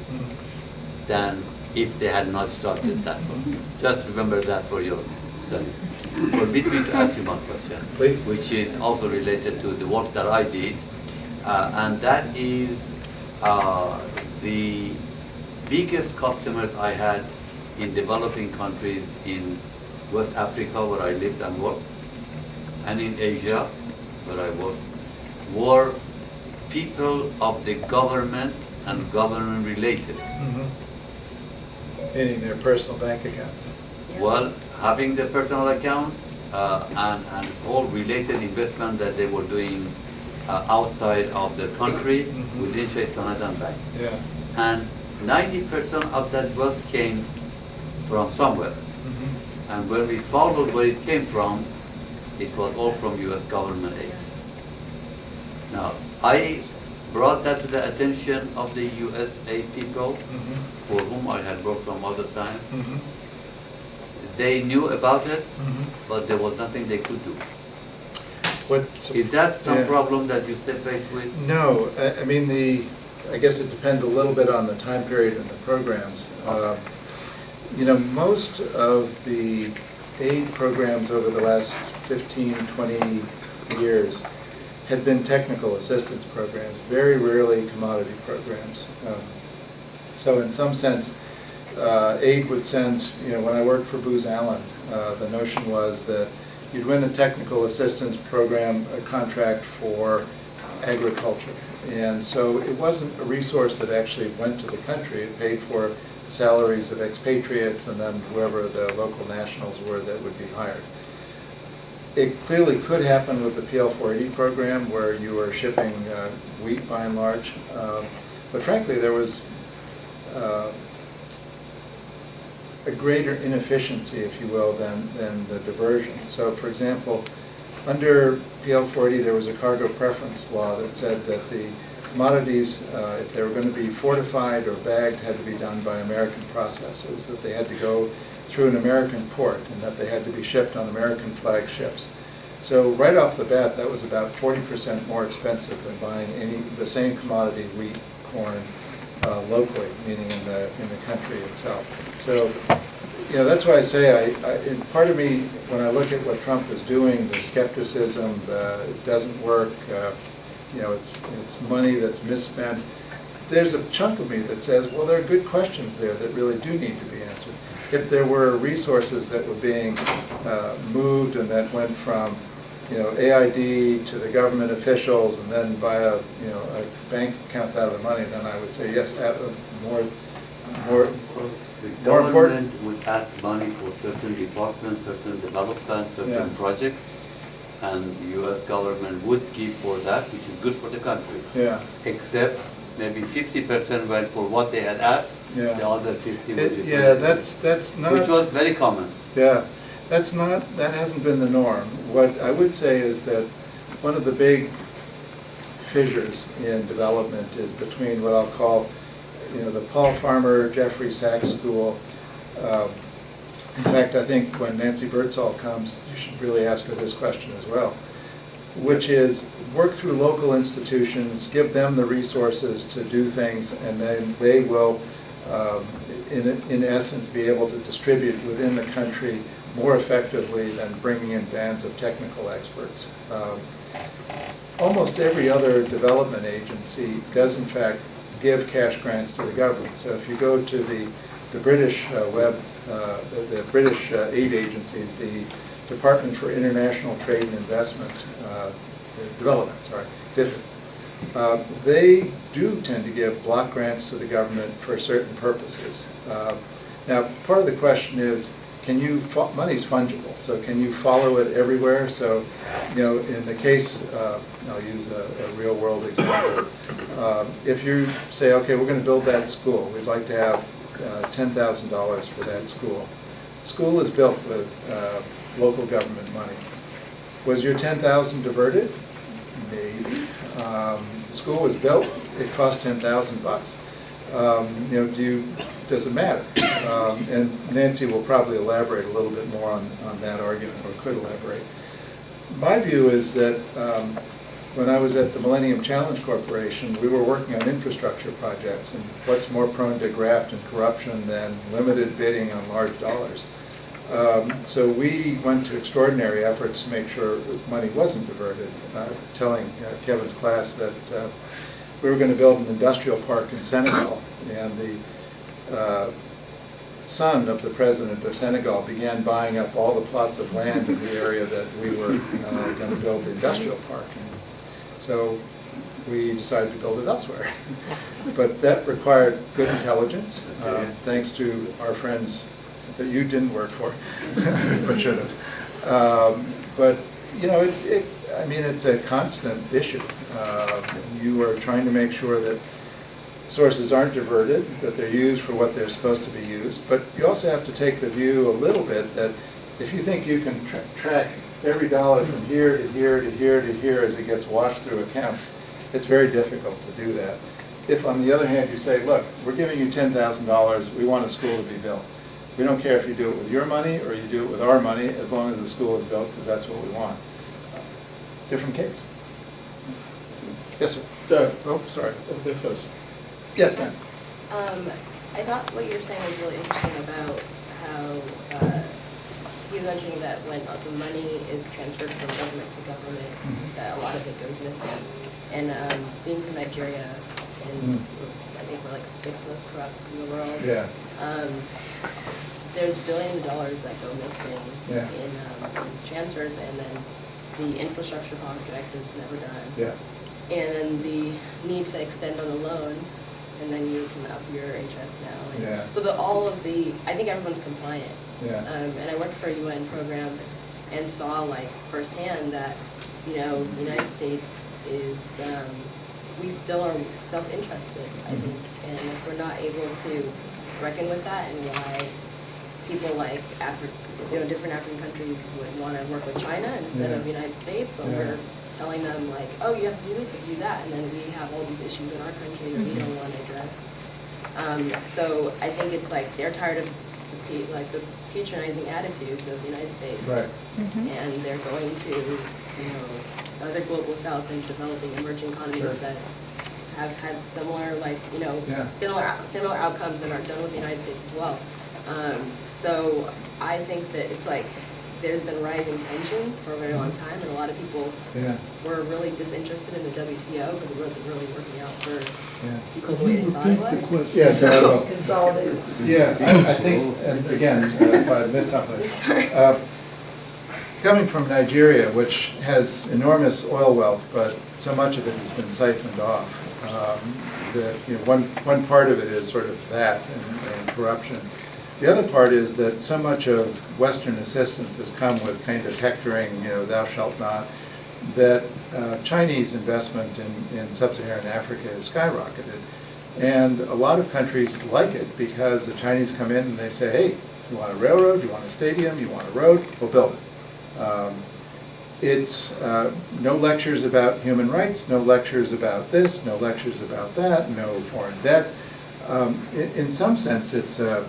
than if they had not started that one. Just remember that for your study. Permit me to ask you one question, Please. which is also related to the work that I did, and that is the biggest customers I had in developing countries in West Africa, where I lived and worked, and in Asia, where I worked, were people of the government and government related. Meaning their personal bank accounts. Well, having the personal account and all related investment that they were doing outside of the country within Chase Manhattan Bank. Yeah. And 90% of that wealth came from somewhere. And when we followed where it came from, it was all from U.S. government aid. Now, I brought that to the attention of the USA people, for whom I had worked some other time. They knew about it, but there was nothing they could do. Is that some problem that you stay faced with? No, I mean I guess it depends a little bit on the time period and the programs. Most of the aid programs over the last 15, 20 years had been technical assistance programs, very rarely commodity programs. So in some sense, aid would send, when I worked for Booz Allen, the notion was that you'd win a technical assistance program, a contract for agriculture. And so it wasn't a resource that actually went to the country. It paid for salaries of expatriates and then whoever the local nationals were that would be hired. It clearly could happen with the PL480 program where you were shipping wheat by and large. But frankly, there was a greater inefficiency, if you will, than the diversion. So for example, under PL480 there was a cargo preference law that said that the commodities, if they were going to be fortified or bagged, had to be done by American processors, that they had to go through an American port, and that they had to be shipped on American flag ships. So right off the bat, that was about 40% more expensive than buying the same commodity, wheat, corn, locally, meaning in the country itself. So you know, that's why I say, and part of me, when I look at what Trump is doing, the skepticism, it doesn't work, you know, it's money that's misspent, there's a chunk of me that says, well, there are good questions there that really do need to be answered. If there were resources that were being moved and that went from, you know, AID to the government officials and then via, you know, bank accounts out of the money, then I would say yes, more The More important- government would ask money for certain departments, certain developments, certain Yeah. projects, and the US government would give for that, which is good for the country. Yeah. Except maybe 50% went for what they had asked, Yeah. the other 50 would be. Yeah, that's not. Which was very common. Yeah, that hasn't been the norm. What I would say is that one of the big fissures in development is between what I'll call, you know, the Paul Farmer, Jeffrey Sachs school. In fact, I think when Nancy Birdsall comes, you should really ask her this question as well, which is work through local institutions, give them the resources to do things, and then they will, in essence, be able to distribute within the country more effectively than bringing in bands of technical experts. Almost every other development agency does in fact give cash grants to the government. So if you go to the British the British aid agency, the Department for International Trade and Investment, Development, sorry, DFID, they do tend to give block grants to the government for certain purposes. Now, part of the question is, money's fungible, so can you follow it everywhere? So, you know, in the case, I'll use a real world example. If you say, okay, we're going to build that school, we'd like to have $10,000 for that school. School is built with local government money. Was your $10,000 diverted? Maybe. The school was built, it cost $10,000. You know, does it matter? And Nancy will probably elaborate a little bit more on that argument, or could elaborate. My view is that when I was at the Millenium Challenge Corporation, we were working on infrastructure projects, and what's more prone to graft and corruption than limited bidding on large dollars? So we went to extraordinary efforts to make sure money wasn't diverted, telling Kevin's class that we were going to build an industrial park in Senegal, and the son of the president of Senegal began buying up all the plots of land in the area that we were going to build the industrial park. And so we decided to build it elsewhere. But that required good intelligence, thanks to our friends that you didn't work for, but should have. But, you know, I mean, it's a constant issue. You are trying to make sure that sources aren't diverted, that they're used for what they're supposed to be used. But you also have to take the view a little bit that if you think you can track every dollar from here to here to here to here as it gets washed through accounts, it's very difficult to do that. If, on the other hand, you say, look, we're giving you $10,000, we want a school to be built. We don't care if you do it with your money or you do it with our money, as long as the school is built, because that's what we want. Different case. Yes, sir. Doug, Oh, sorry. over there first. Yes, ma'am. I thought what you were saying was really interesting about how you were mentioning that when the money is transferred from government to government, that a lot of it goes missing. And being from Nigeria, and I think we're like 6th most corrupt in the world. Yeah. There's billions of dollars that go missing Yeah. in these transfers, and then the infrastructure project is never done. Yeah. And then the need to extend on the loan, and then you can up your interest now. And Yeah. so I think everyone's compliant. Yeah. And I worked for a UN program and saw like firsthand that, you know, the United States is, we still are self-interested, I think. And if we're not able to reckon with that, and why people like different African countries would want to work with China instead of the United States, when we're telling them like, oh, you have to do this, you have to do that, and then we have all these issues in our country that we don't want to address. So I think it's like they're tired of the patronizing attitudes of the United States, Right. and they're going to, you know, other global south and developing emerging economies that have had similar, like, you know, similar outcomes and are done with the United States as well. So I think that it's like, there's been rising tensions for a very long time, and a lot of people Yeah, were really disinterested in the WTO because it wasn't really working out for yeah. people the way they thought it Repeat the was. question. Yes, I will. Consolidated. Yeah, I think, and again, if I missed something. Sorry. Coming from Nigeria, which has enormous oil wealth, but so much of it has been siphoned off. One part of it is sort of that and corruption. The other part is that so much of Western assistance has come with kind of hectoring, thou shalt not, that Chinese investment in sub-Saharan Africa has skyrocketed. And a lot of countries like it because the Chinese come in and they say, hey, you want a railroad, you want a stadium, you want a road, we'll build it. It's no lectures about human rights, no lectures about this, no lectures about that, no foreign debt. In some sense, it's the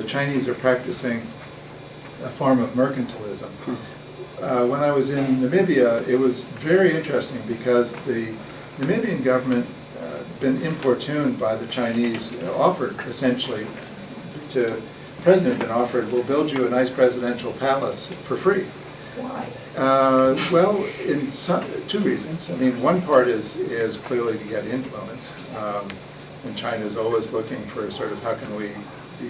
Chinese are practicing a form of mercantilism. When I was in Namibia, it was very interesting because the Namibian government been importuned by the Chinese, offered essentially to the president been offered, we'll build you a nice presidential palace for free. Why? Well, in two reasons. I mean, one part is clearly to get influence. And China is always looking for sort of how can we be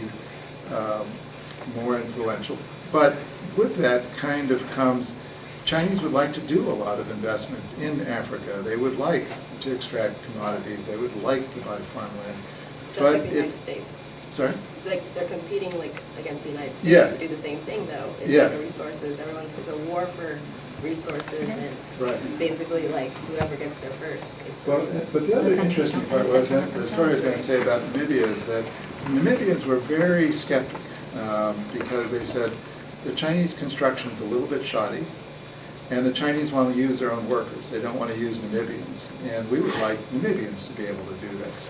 more influential. But with that kind of comes, Chinese would like to do a lot of investment in Africa. They would like to extract commodities. They would like to buy farmland. Just like the United States. Sorry? Like, they're competing like against the United States Yeah. to do the same thing though. It's Yeah. like the resources, it's a war for resources and Right. basically like whoever gets there first. Well, but the other interesting part was, the story I was going to say about Namibia is that Namibians were very skeptic because they said the Chinese construction's a little bit shoddy and the Chinese want to use their own workers. They don't want to use Namibians. And we would like Namibians to be able to do this.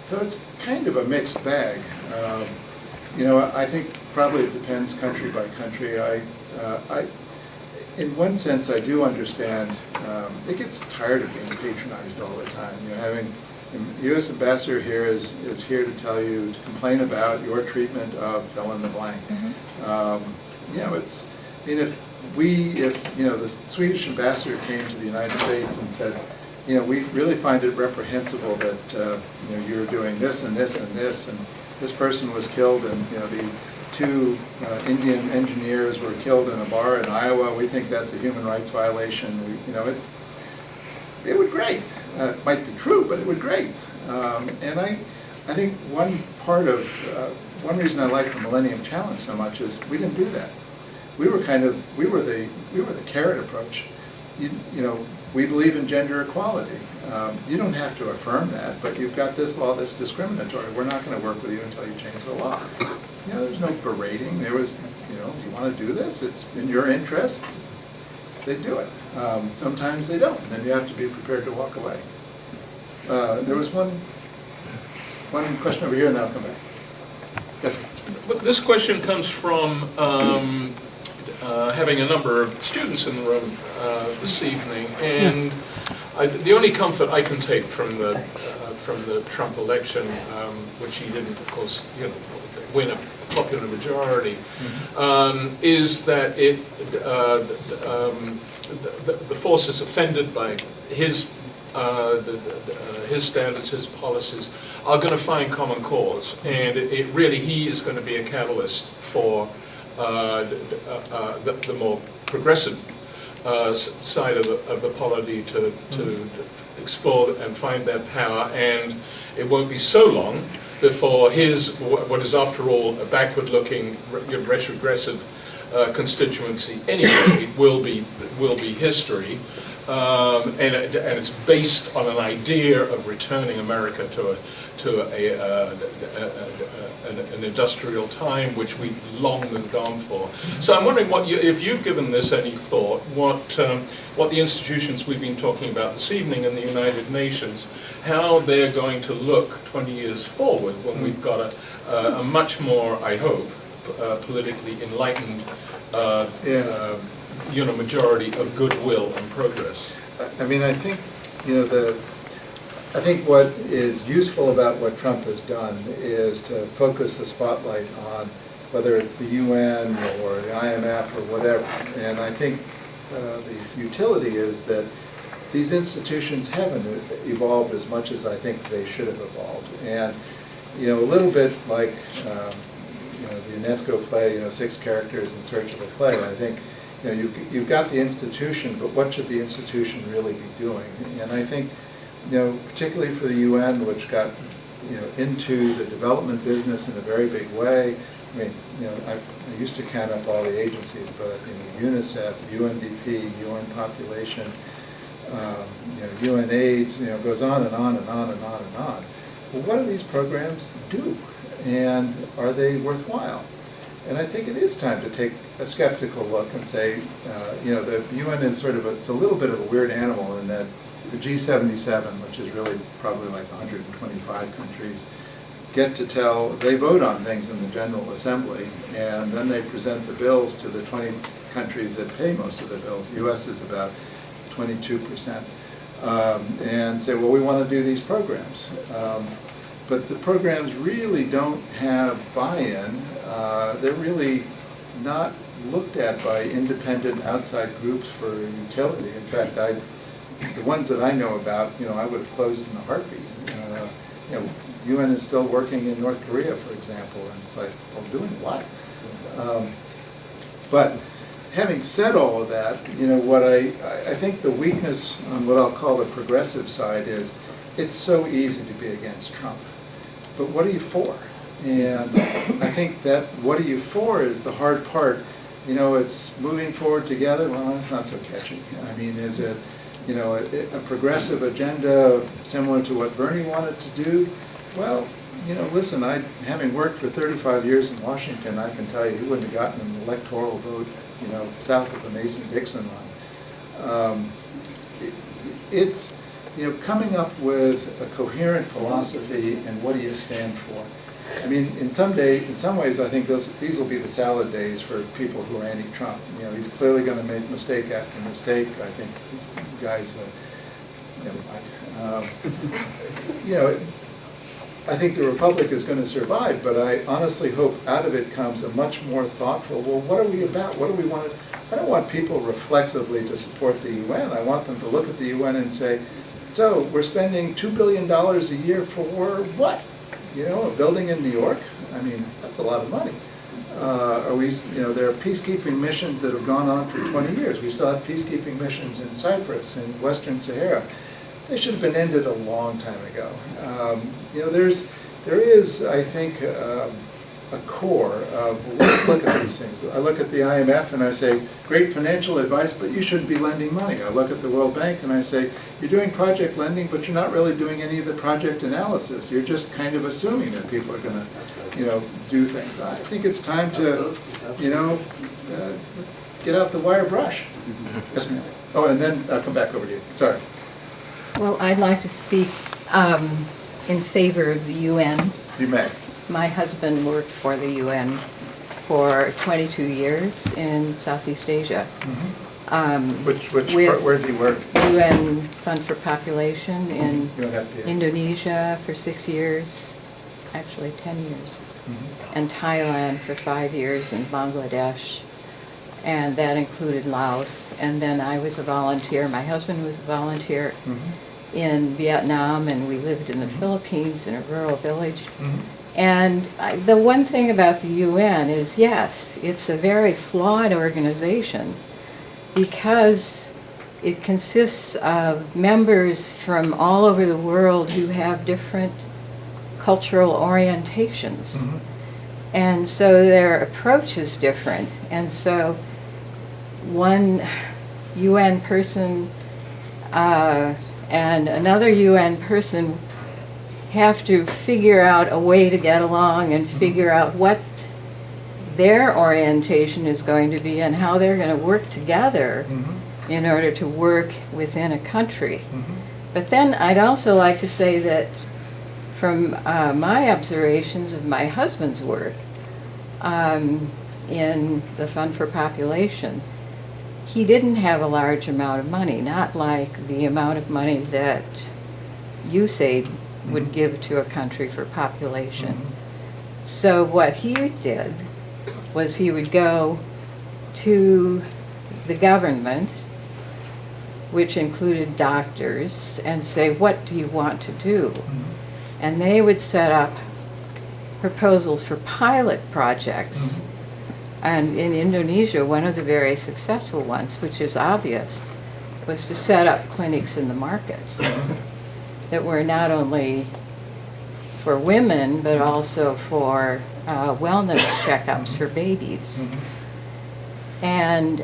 So it's kind of a mixed bag. I think probably it depends country by country. In one sense, I do understand. It gets tired of being patronized all the time. Having the U.S. ambassador here is here to tell you, to complain about your treatment of fill in the blank. It's. If the Swedish ambassador came to the United States and said, we really find it reprehensible that you're doing this and this and this, and this person was killed, and the two Indian engineers were killed in a bar in Iowa. We think that's a human rights violation. It would grate. It might be true, but it would grate. And I think one reason I like the Millenium Challenge so much is we didn't do that. We were the carrot approach. We believe in gender equality. You don't have to affirm that, but you've got this law that's discriminatory. We're not going to work with you until you change the law. There's no berating. There was, you want to do this? It's in your interest. They do it. Sometimes they don't. Then you have to be prepared to walk away. There was one question over here, and then I'll come back. Yes. This question comes from having a number of students in the room this evening, and the only comfort I can take from the Trump election, which he didn't, of course, win a popular majority, is that the forces offended by his standards, his policies, are going to find common cause, and he is going to be a catalyst for the more progressive side of the polity to explore and find their power, and it won't be so long before what is after all a backward-looking, retrogressive constituency anyway will be history. And it's based on an idea of returning America to an industrial time, which we've long moved on for. So I'm wondering if you've given this any thought, what the institutions we've been talking about this evening in the United Nations, how they're going to look 20 years forward when we've got a much more, I hope, politically enlightened majority of goodwill and progress. I mean, I think, I think what is useful about what Trump has done is to focus the spotlight on whether it's the UN or the IMF or whatever. And I think the utility is that these institutions haven't evolved as much as I think they should have evolved. And, a little bit like, the UNESCO play, 6 characters in search of a play. I think, you've got the institution, but what should the institution really be doing? And I think, particularly for the UN, which got, into the development business in a very big way. I mean, I used to count up all the agencies, but UNICEF, UNDP, UN Population, UN AIDS, goes on and on and on and on and on. Well, what do these programs do? And are they worthwhile? And I think it is time to take a skeptical look and say, the UN is it's a little bit of a weird animal in that the G77, which is really probably like 125 countries, they vote on things in the General Assembly, and then they present the bills to the 20 countries that pay most of the bills. The US is about 22%. And say, well, we want to do these programs. But the programs really don't have buy-in. They're really not looked at by independent outside groups for utility. In fact, the ones that I know about, I would have closed in a heartbeat. UN is still working in North Korea, for example, and it's like, well, doing what? But having said all of that, what I think the weakness on what I'll call the progressive side is, it's so easy to be against Trump. But what are you for? And I think that what are you for is the hard part. It's moving forward together. Well, that's not so catchy. I mean, is it, a progressive agenda similar to what Bernie wanted to do? Well, listen, having worked for 35 years in Washington, I can tell you he wouldn't have gotten an electoral vote, south of the Mason-Dixon line. It's, coming up with a coherent philosophy and what do you stand for? I mean, in some ways, I think these will be the salad days for people who are anti-Trump. He's clearly going to make mistake after mistake. I think you guys, never mind. I think the Republic is going to survive, but I honestly hope out of it comes a much more thoughtful, well, what are we about? What do we want to, I don't want people reflexively to support the UN. I want them to look at the UN and say, so we're spending $2 billion a year for what? A building in New York? I mean, that's a lot of money. There are peacekeeping missions that have gone on for 20 years. We still have peacekeeping missions in Cyprus, in Western Sahara. They should have been ended a long time ago. There is, I think, a core of, let's look at these things. I look at the IMF and I say, great financial advice, but you shouldn't be lending money. I look at the World Bank and I say, you're doing project lending, but you're not really doing any of the project analysis. You're just kind of assuming that people are going to, do things. I think it's time to, get out the wire brush. Yes, ma'am. Oh, and then I'll come back over to you. Sorry. Well, I'd like to speak in favor of the UN. You may. My husband worked for the UN for 22 years in Southeast Asia. Mm-hmm. Where did he work? UN Fund for Population in UNFPA. Indonesia for 6 years, actually 10 years, and Thailand for 5 years, and Bangladesh, and that included Laos. And then I was a volunteer, my husband was a volunteer in Vietnam, and we lived in the Philippines in a rural village. And the one thing about the UN is, yes, it's a very flawed organization because it consists of members from all over the world who have different cultural orientations. And so their approach is different. And so one UN person and another UN person have to figure out a way to get along and figure out what their orientation is going to be and how they're going to work together in order to work within a country. But then I'd also like to say that from my observations of my husband's work in the Fund for Population, he didn't have a large amount of money, not like the amount of money that USAID would give to a country for population. So what he did was he would go to the government, which included doctors, and say, what do you want to do? And they would set up proposals for pilot projects. And in Indonesia, one of the very successful ones, which is obvious, was to set up clinics in the markets that were not only for women, but also for wellness checkups for babies. And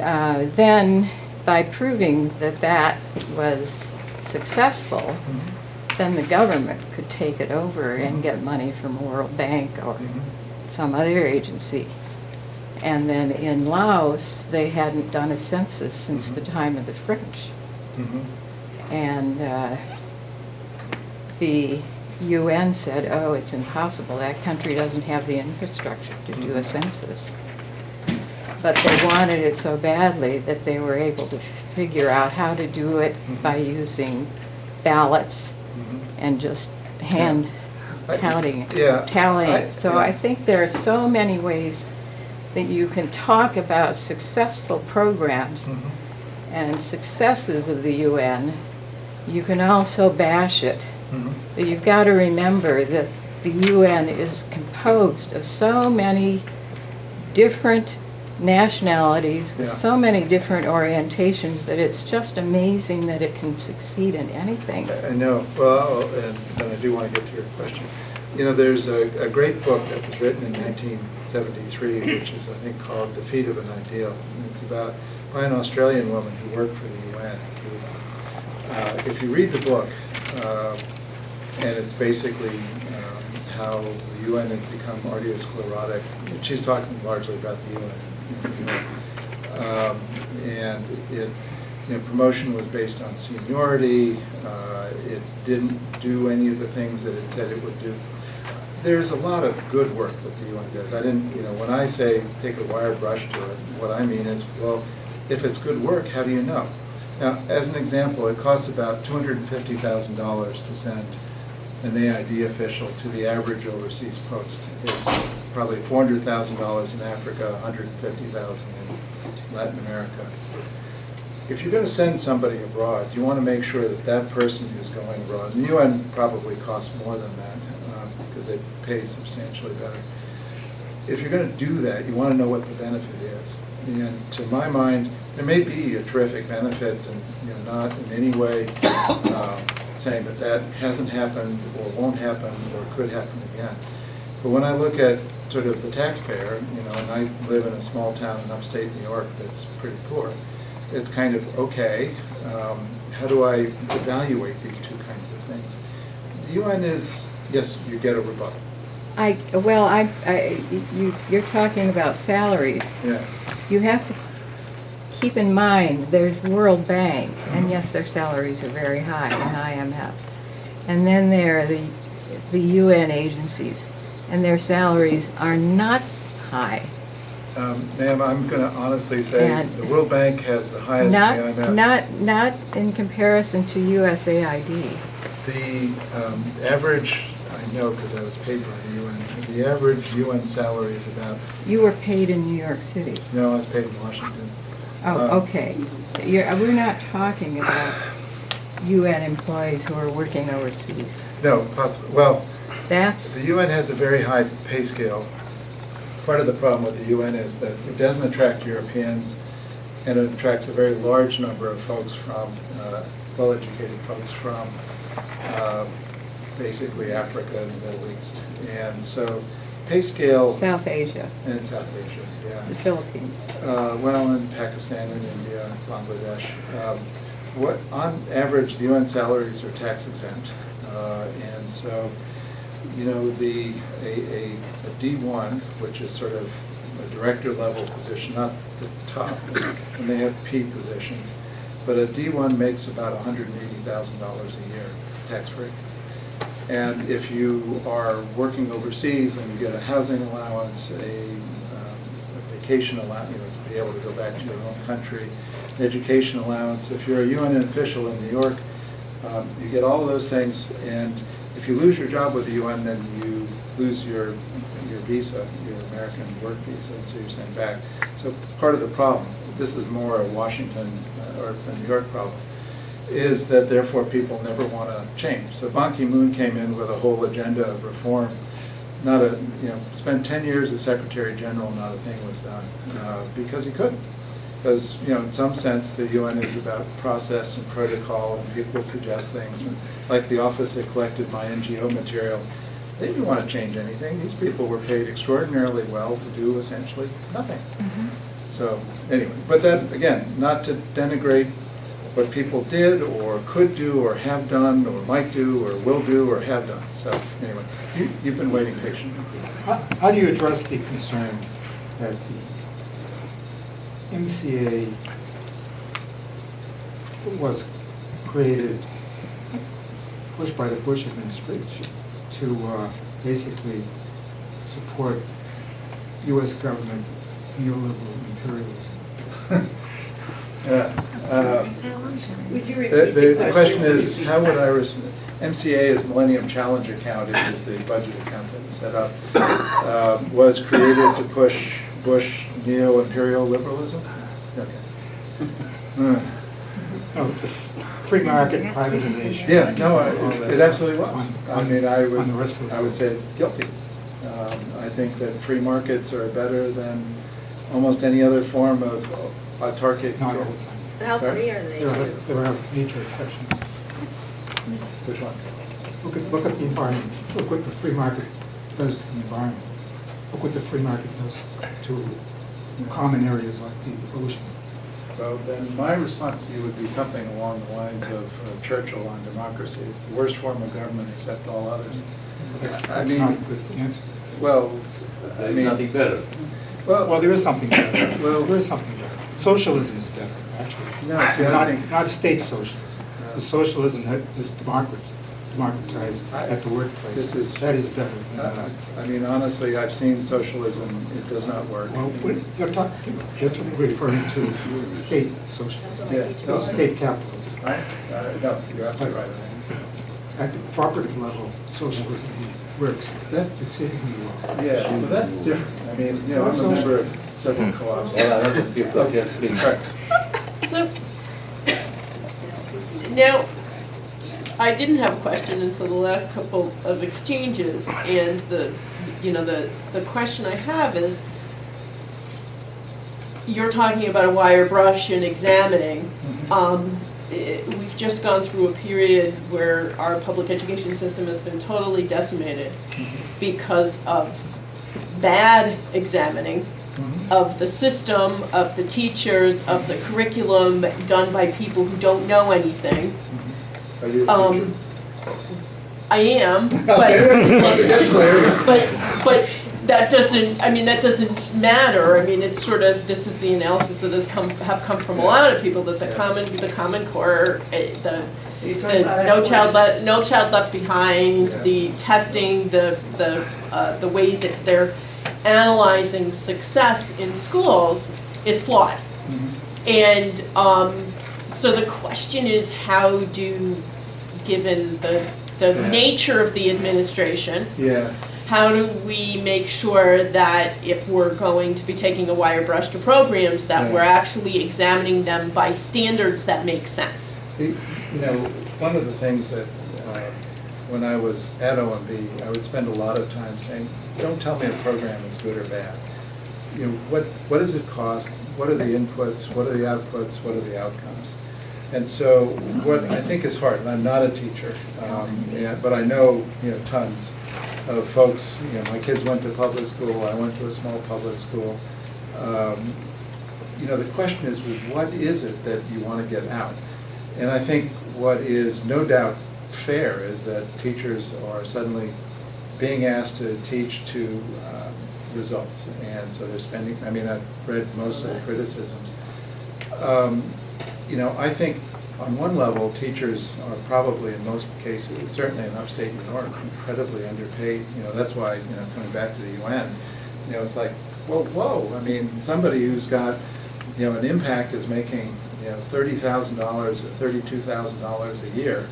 then, by proving that that was successful, then the government could take it over and get money from World Bank or some other agency. And then in Laos, they hadn't done a census since the time of the French. And the UN said, oh, it's impossible. That country doesn't have the infrastructure to do a census. But they wanted it so badly that they were able to figure out how to do it by using ballots and just hand counting, tallying. So I think there are so many ways that you can talk about successful programs and successes of the UN. You can also bash it. But you've got to remember that the UN is composed of so many different nationalities, with so many different orientations, that it's just amazing that it can succeed in anything. I know. Well, and I do want to get to your question. You know, there's a great book that was written in 1973, which is, I think, called Defeat of an Ideal. And it's by an Australian woman who worked for the UN. If you read the book, and it's basically how the UN has become arteriosclerotic. She's talking largely about the UN. And it, promotion was based on seniority. It didn't do any of the things that it said it would do. There's a lot of good work that the UN does. I didn't, when I say take a wire brush to it, what I mean is, well, if it's good work, how do you know? Now, as an example, it costs about $250,000 to send an AID official to the average overseas post. It's probably $400,000 in Africa, $150,000 in Latin America. If you're going to send somebody abroad, you want to make sure that that person who's going abroad, and the UN probably costs more than that because they pay substantially better. If you're going to do that, you want to know what the benefit is. And to my mind, there may be a terrific benefit, and not in any way saying that that hasn't happened or won't happen or could happen again. But when I look at sort of the taxpayer, and I live in a small town in upstate New York that's pretty poor, it's kind of, okay, how do I evaluate these two kinds of things? The UN is, yes, you get a rebuttal. You're talking about salaries. Yeah. You have to keep in mind there's World Bank, and yes, their salaries are very high, and IMF. And then there are the UN agencies, and their salaries are not high. Ma'am, I'm going to honestly say the World Bank has the highest IMF. Not in comparison to USAID. The average, I know because I was paid by the UN, the average UN salary is about... You were paid in New York City. No, I was paid in Washington. Oh, okay. We're not talking about UN employees who are working overseas. No, possibly. Well, the UN has a very high pay scale. Part of the problem with the UN is that it doesn't attract Europeans, and it attracts a very large number of folks from, well-educated folks from basically Africa and the Middle East. And so pay scale... South Asia. And South Asia, yeah. The Philippines. Well, in Pakistan and India, Bangladesh. On average, the UN salaries are tax exempt. And so, a D1, which is sort of a director level position, not the top, and they have P positions, but a D1 makes about $180,000 a year tax-free. And if you are working overseas and you get a housing allowance, a vacation allowance, to be able to go back to your home country, an education allowance, if you're a UN official in New York, You get all of those things, and if you lose your job with the UN, then you lose your visa, your American work visa, and so you're sent back. So part of the problem, this is more a Washington or a New York problem, is that therefore people never want to change. So Ban Ki-moon came in with a whole agenda of reform. Not a, spent 10 years as Secretary General, not a thing was done, because he couldn't. Because, in some sense, the UN is about process and protocol, and people would suggest things. And like the office that collected my NGO material, they didn't want to change anything. These people were paid extraordinarily well to do essentially nothing. So anyway, but that, again, not to denigrate what people did or could do or have done or might do or will do or have done. So anyway, you've been waiting patiently. How do you address the concern that the MCA was created, pushed by the Bush administration to basically support U.S. government neoliberal imperialism? Would you repeat The question is, how would I respond? MCA is Millennium Challenge account, it is the budget account that was set up, was created to push Bush neo-imperial liberalism? Okay. No, the free market privatization. Yeah, no, it absolutely was. I mean, I would say guilty. I think that free markets are better than almost any other form of autarkic. Not all the time. How Sorry? free are they? There are major exceptions. Which ones? Look at the environment. Look what the free market does to the environment. Look what the free market does to common areas like the ocean. Well, then my response to you would be something along the lines of Churchill on democracy. It's the worst form of government except all others. That's not a good answer. Well, I There's mean, nothing better. Well, there is something better. Well- There is something better. Socialism is better, actually. No, see, I think- Not state socialism. The socialism that is democratized at the workplace. This is- That is better than that. I mean, honestly, I've seen socialism, it does not work. Well, you're referring to state socialism, Yeah, no, state capitalism. No, you're absolutely right. At the cooperative level, socialism works That's- exceedingly well. Yeah, well, that's different. I mean, I'm a member of several co-ops. Well, another people here, please. Right. So, now, I didn't have a question until the last couple of exchanges, and the question I have is, you're talking about a wire brush and examining. We've just gone through a period where our public education system has been totally decimated because of bad examining of the system, of the teachers, of the curriculum done by people who don't know anything. Are you a teacher? I am, but that doesn't matter. I mean, it's sort of, this is the analysis that has come from a lot of people, that the Common Core, the No Child Left Behind, the testing, the way that they're analyzing success in schools is flawed. And so the question is, how do, given the nature of the administration, how do we make sure that if we're going to be taking a wire brush to programs, that we're actually examining them by standards that make sense? One of the things that when I was at OMB, I would spend a lot of time saying, don't tell me a program is good or bad. What does it cost? What are the inputs? What are the outputs? What are the outcomes? And so what I think is hard, and I'm not a teacher, but I know tons of folks. My kids went to public school. I went to a small public school. The question is, what is it that you want to get out? And I think what is no doubt fair is that teachers are suddenly being asked to teach to results, and so they're spending. I mean, I've read most of the criticisms. I think on one level, teachers are probably in most cases, certainly in upstate New York, incredibly underpaid. That's why, coming back to the UN, it's like, whoa. I mean, somebody who's got, an impact is making, $30,000 or $32,000 a year.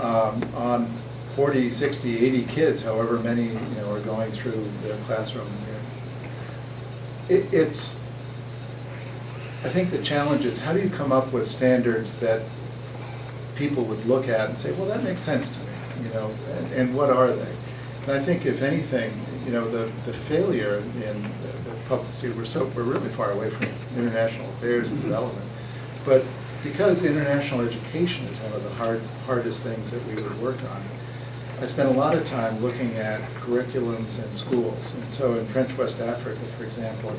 on 40, 60, 80 kids, however many, are going through their classroom here. I think the challenge is, how do you come up with standards that people would look at and say, well, that makes sense to me, and what are they? And I think if anything, the failure in the public, see, we're really far away from international affairs and development, but because international education is one of the hardest things that we would work on, I spent a lot of time looking at curriculums in schools. And so in French West Africa, for example,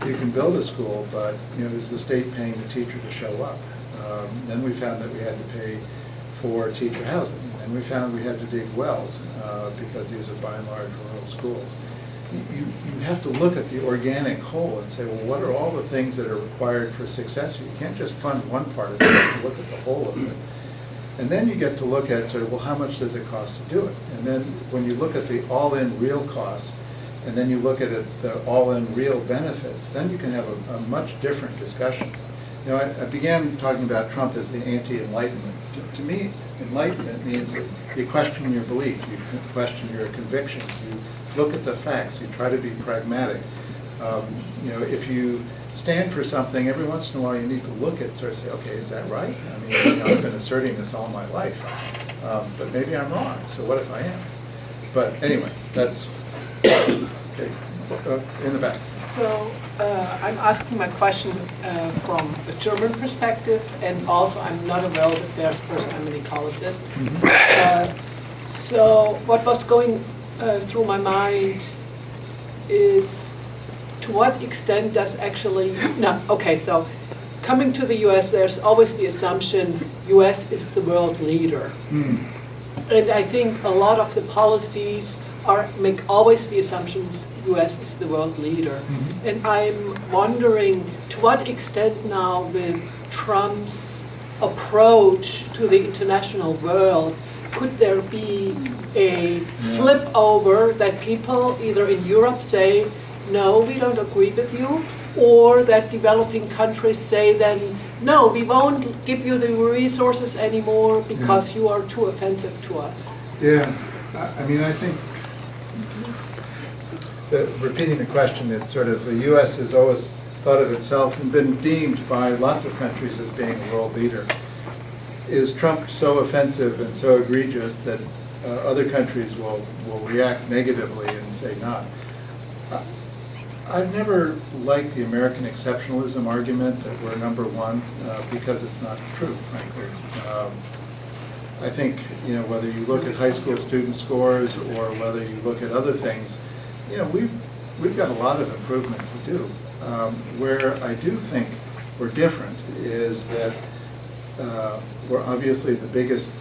you can build a school, but is the state paying the teacher to show up? Then we found that we had to pay for teacher housing. And we found we had to dig wells because these are by and large rural schools. You have to look at the organic whole and say, well, what are all the things that are required for success? You can't just fund one part of it, you have to look at the whole of it. And then you get to look at sort of, well, how much does it cost to do it? And then when you look at the all-in real costs, and then you look at the all-in real benefits, then you can have a much different discussion. I began talking about Trump as the anti-enlightenment. To me, enlightenment means that you question your beliefs, you question your convictions, you look at the facts, you try to be pragmatic. If you stand for something, every once in a while you need to look at it, sort of say, okay, is that right? I mean, I've been asserting this all my life, but maybe I'm wrong, so what if I am? But anyway, that's, okay, in the back. So I'm asking my question from a German perspective, and also I'm not a world affairs person, I'm an ecologist. So what was going through my mind is, to what extent does actually, so coming to the US, there's always the assumption US is the world leader. And I think a lot of the policies make always the assumptions US is the world leader. And I'm wondering to what extent now with Trump's approach to the international world, could there be a flip over that people either in Europe say, no, we don't agree with you, or that developing countries say then, no, we won't give you the resources anymore because you are too offensive to us? Yeah, I mean, I think, repeating the question, it's sort of the U.S. has always thought of itself and been deemed by lots of countries as being a world leader. Is Trump so offensive and so egregious that other countries will react negatively and say not? I've never liked the American exceptionalism argument that we're number one because it's not true, frankly. I think, whether you look at high school student scores or whether you look at other things, we've got a lot of improvement to do. Where I do think we're different is that we're obviously the biggest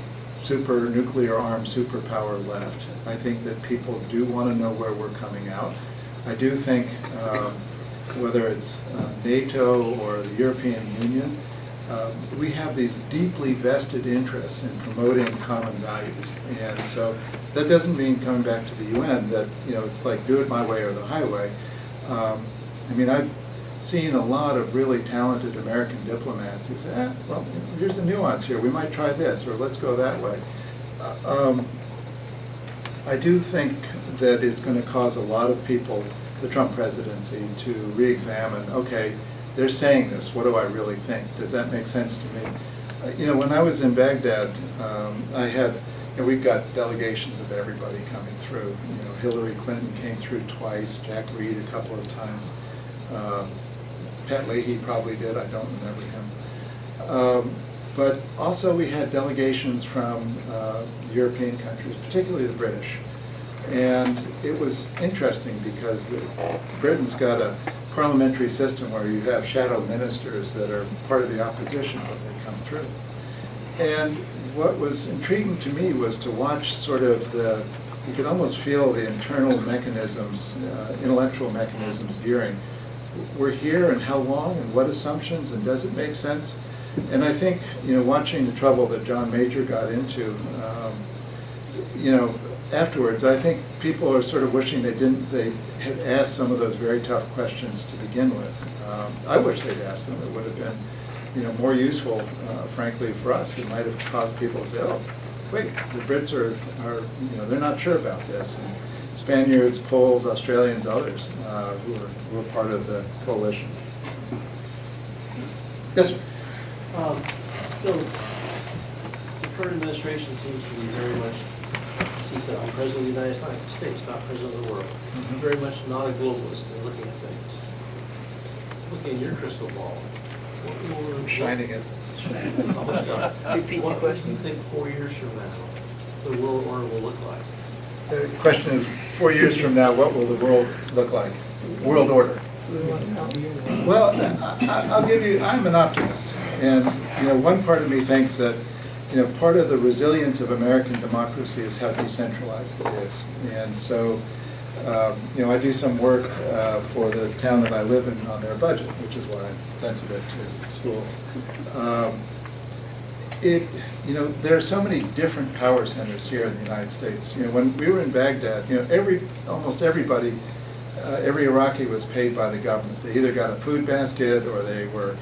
nuclear armed superpower left. I think that people do want to know where we're coming out. I do think whether it's NATO or the European Union, we have these deeply vested interests in promoting common values. And so that doesn't mean coming back to the UN that, it's like do it my way or the highway. I mean, I've seen a lot of really talented American diplomats who say, well, here's a nuance here. We might try this, or let's go that way. I do think that it's going to cause a lot of people, the Trump presidency, to re-examine, okay, they're saying this, what do I really think? Does that make sense to me? When I was in Baghdad, I had, we've got delegations of everybody coming through. Hillary Clinton came through twice, Jack Reed a couple of times. Pat Leahy probably did, I don't remember him. But also we had delegations from European countries, particularly the British. And it was interesting because Britain's got a parliamentary system where you have shadow ministers that are part of the opposition when they come through. And what was intriguing to me was to watch sort of you could almost feel the internal mechanisms, intellectual mechanisms gearing. We're here and how long and what assumptions and does it make sense? And I think, watching the trouble that John Major got into, afterwards, I think people are sort of wishing they had asked some of those very tough questions to begin with. I wish they'd asked them. It would have been, more useful, frankly, for us. It might have caused people to say, oh, wait, the Brits are, they're not sure about this. And Spaniards, Poles, Australians, others who were part of the coalition. Yes, sir. So, the current administration seems to be very much, as he said, I'm President of the United States, not President of the world. Very much not a globalist in looking at things. Looking in your crystal ball, I'm shining it. Almost done. Repeat the What do question. you think 4 years from now the world order will look like? The question is, 4 years from now, what will the world look like? World order. Well, I'll give you, I'm an optimist. And, one part of me thinks that, part of the resilience of American democracy is how decentralized it is. And so, I do some work for the town that I live in on their budget, which is why I'm sensitive to schools. There are so many different power centers here in the United States. When we were in Baghdad, almost everybody, every Iraqi was paid by the government. They either got a food basket or they were,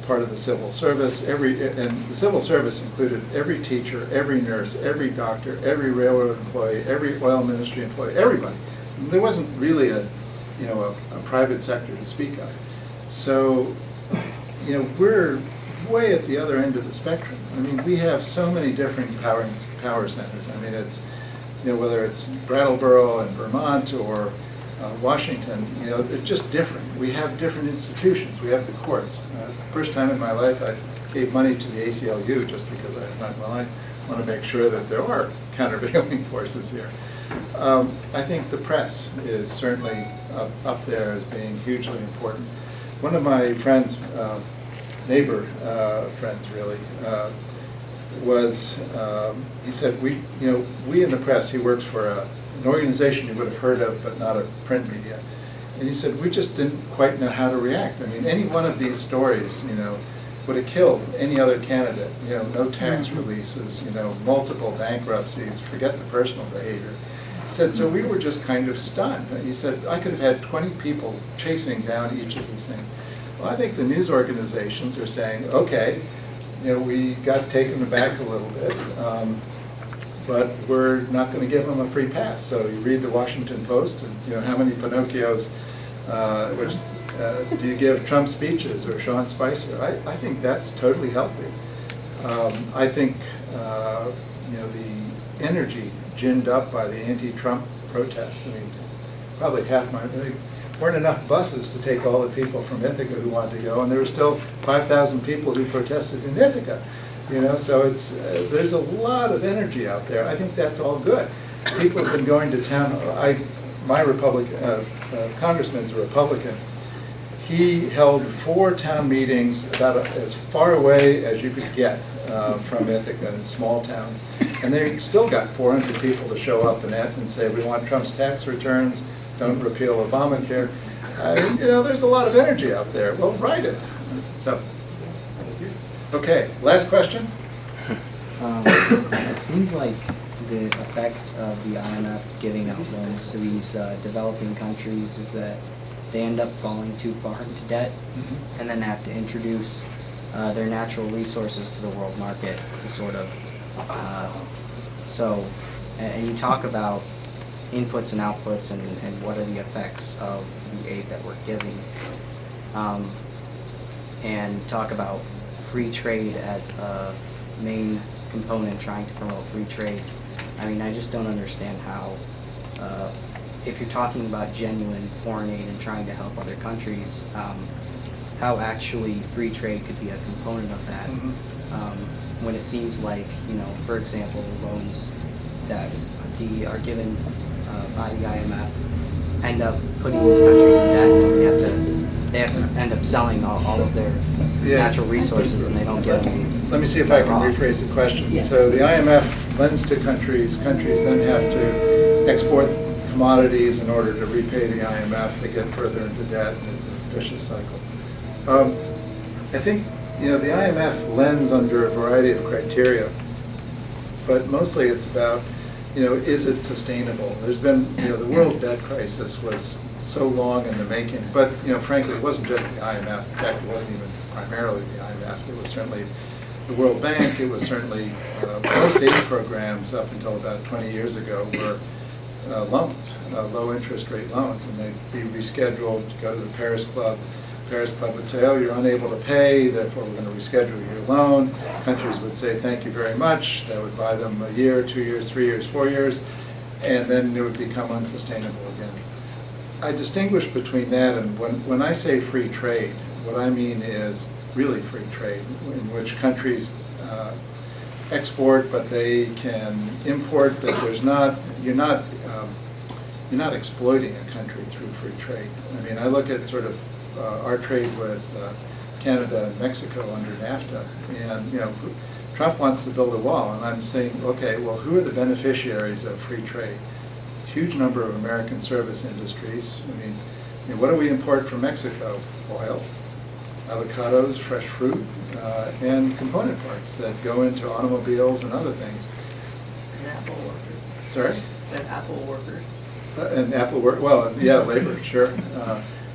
part of the civil service. And the civil service included every teacher, every nurse, every doctor, every railroad employee, every oil ministry employee, everybody. There wasn't really a private sector to speak of. So, we're way at the other end of the spectrum. I mean, we have so many different power centers. I mean, it's, whether it's Brattleboro in Vermont or Washington, they're just different. We have different institutions. We have the courts. First time in my life I gave money to the ACLU just because I thought, well, I want to make sure that there are countervailing forces here. I think the press is certainly up there as being hugely important. One of my friends, neighbor friends really, he said, we in the press, he works for an organization you would have heard of, but not a print media. And he said, we just didn't quite know how to react. I mean, any one of these stories, would have killed any other candidate. No tax releases, multiple bankruptcies, forget the personal behavior. He said, so we were just kind of stunned. He said, I could have had 20 people chasing down each of these things. Well, I think the news organizations are saying, okay, we got taken aback a little bit, but we're not going to give them a free pass. So you read the Washington Post, and how many Pinocchios, do you give Trump speeches or Sean Spicer? I think that's totally healthy. I think the energy ginned up by the anti-Trump protests. I mean, probably there weren't enough buses to take all the people from Ithaca who wanted to go, and there were still 5,000 people who protested in Ithaca. So it's there's a lot of energy out there. I think that's all good. People have been going to town. My congressman's a Republican. He held 4 town meetings about as far away as you could get from Ithaca in small towns, and they still got 400 people to show up and say, we want Trump's tax returns, don't repeal Obamacare. There's a lot of energy out there. Well, write it. So, okay, last question. It seems like the effect of the IMF giving out loans to these developing countries is that they end up falling too far into debt and then have to introduce their natural resources to the world market to sort of, and you talk about inputs and outputs and what are the effects of the aid that we're giving, and talk about free trade as a main component trying to promote free trade. I mean, I just don't understand how, if you're talking about genuine foreign aid and trying to help other countries, how actually free trade could be a component of that, when it seems like, for example, loans that are given by the IMF end up putting these countries in debt, and they have to end up selling all of their natural resources, and they don't get them. Let me see if I can rephrase the question. Yeah. So the IMF lends to countries then have to export commodities in order to repay the IMF. They get further into debt, and it's a vicious cycle. I think the IMF lends under a variety of criteria, but mostly it's about is it sustainable? There's been the world debt crisis was so long in the making, but frankly it wasn't just the IMF. In fact, it wasn't even primarily the IMF. It was certainly the World Bank, it was certainly, most aid programs up until about 20 years ago were loans, low interest rate loans, and they'd be rescheduled to go to the Paris Club. Paris Club would say, oh, you're unable to pay, therefore we're going to reschedule your loan. Countries would say, thank you very much. That would buy them a year, 2 years, 3 years, 4 years, and then it would become unsustainable again. I distinguish between that and when I say free trade, what I mean is really free trade, in which countries export, but they can import, that there's not, you're not exploiting a country through free trade. I mean, I look at sort of our trade with Canada and Mexico under NAFTA, and Trump wants to build a wall, and I'm saying, okay, well, who are the beneficiaries of free trade? Huge number of American service industries. I mean, what do we import from Mexico? Oil, avocados, fresh fruit, and component parts that go into automobiles and other things. And Apple workers. Sorry? And Apple workers. And Apple work, well, yeah, labor, sure.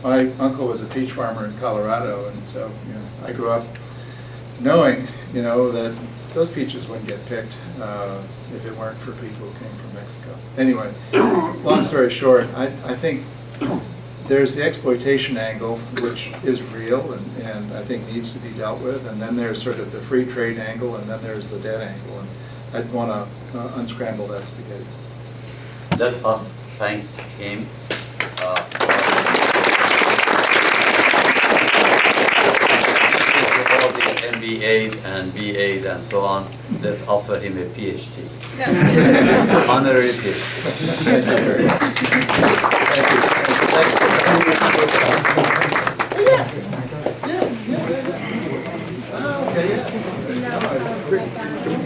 My uncle was a peach farmer in Colorado, and so I grew up knowing, that those peaches wouldn't get picked if it weren't for people who came from Mexico. Anyway, long story short, I think there's the exploitation angle, which is real and I think needs to be dealt with, and then there's sort of the free trade angle, and then there's the debt angle, and I'd want to unscramble that spaghetti. Let us thank him. All the MBAs and BAs and so on, let's offer him a PhD. Honorary PhD. Thank you very much. Thank you. Okay, yeah.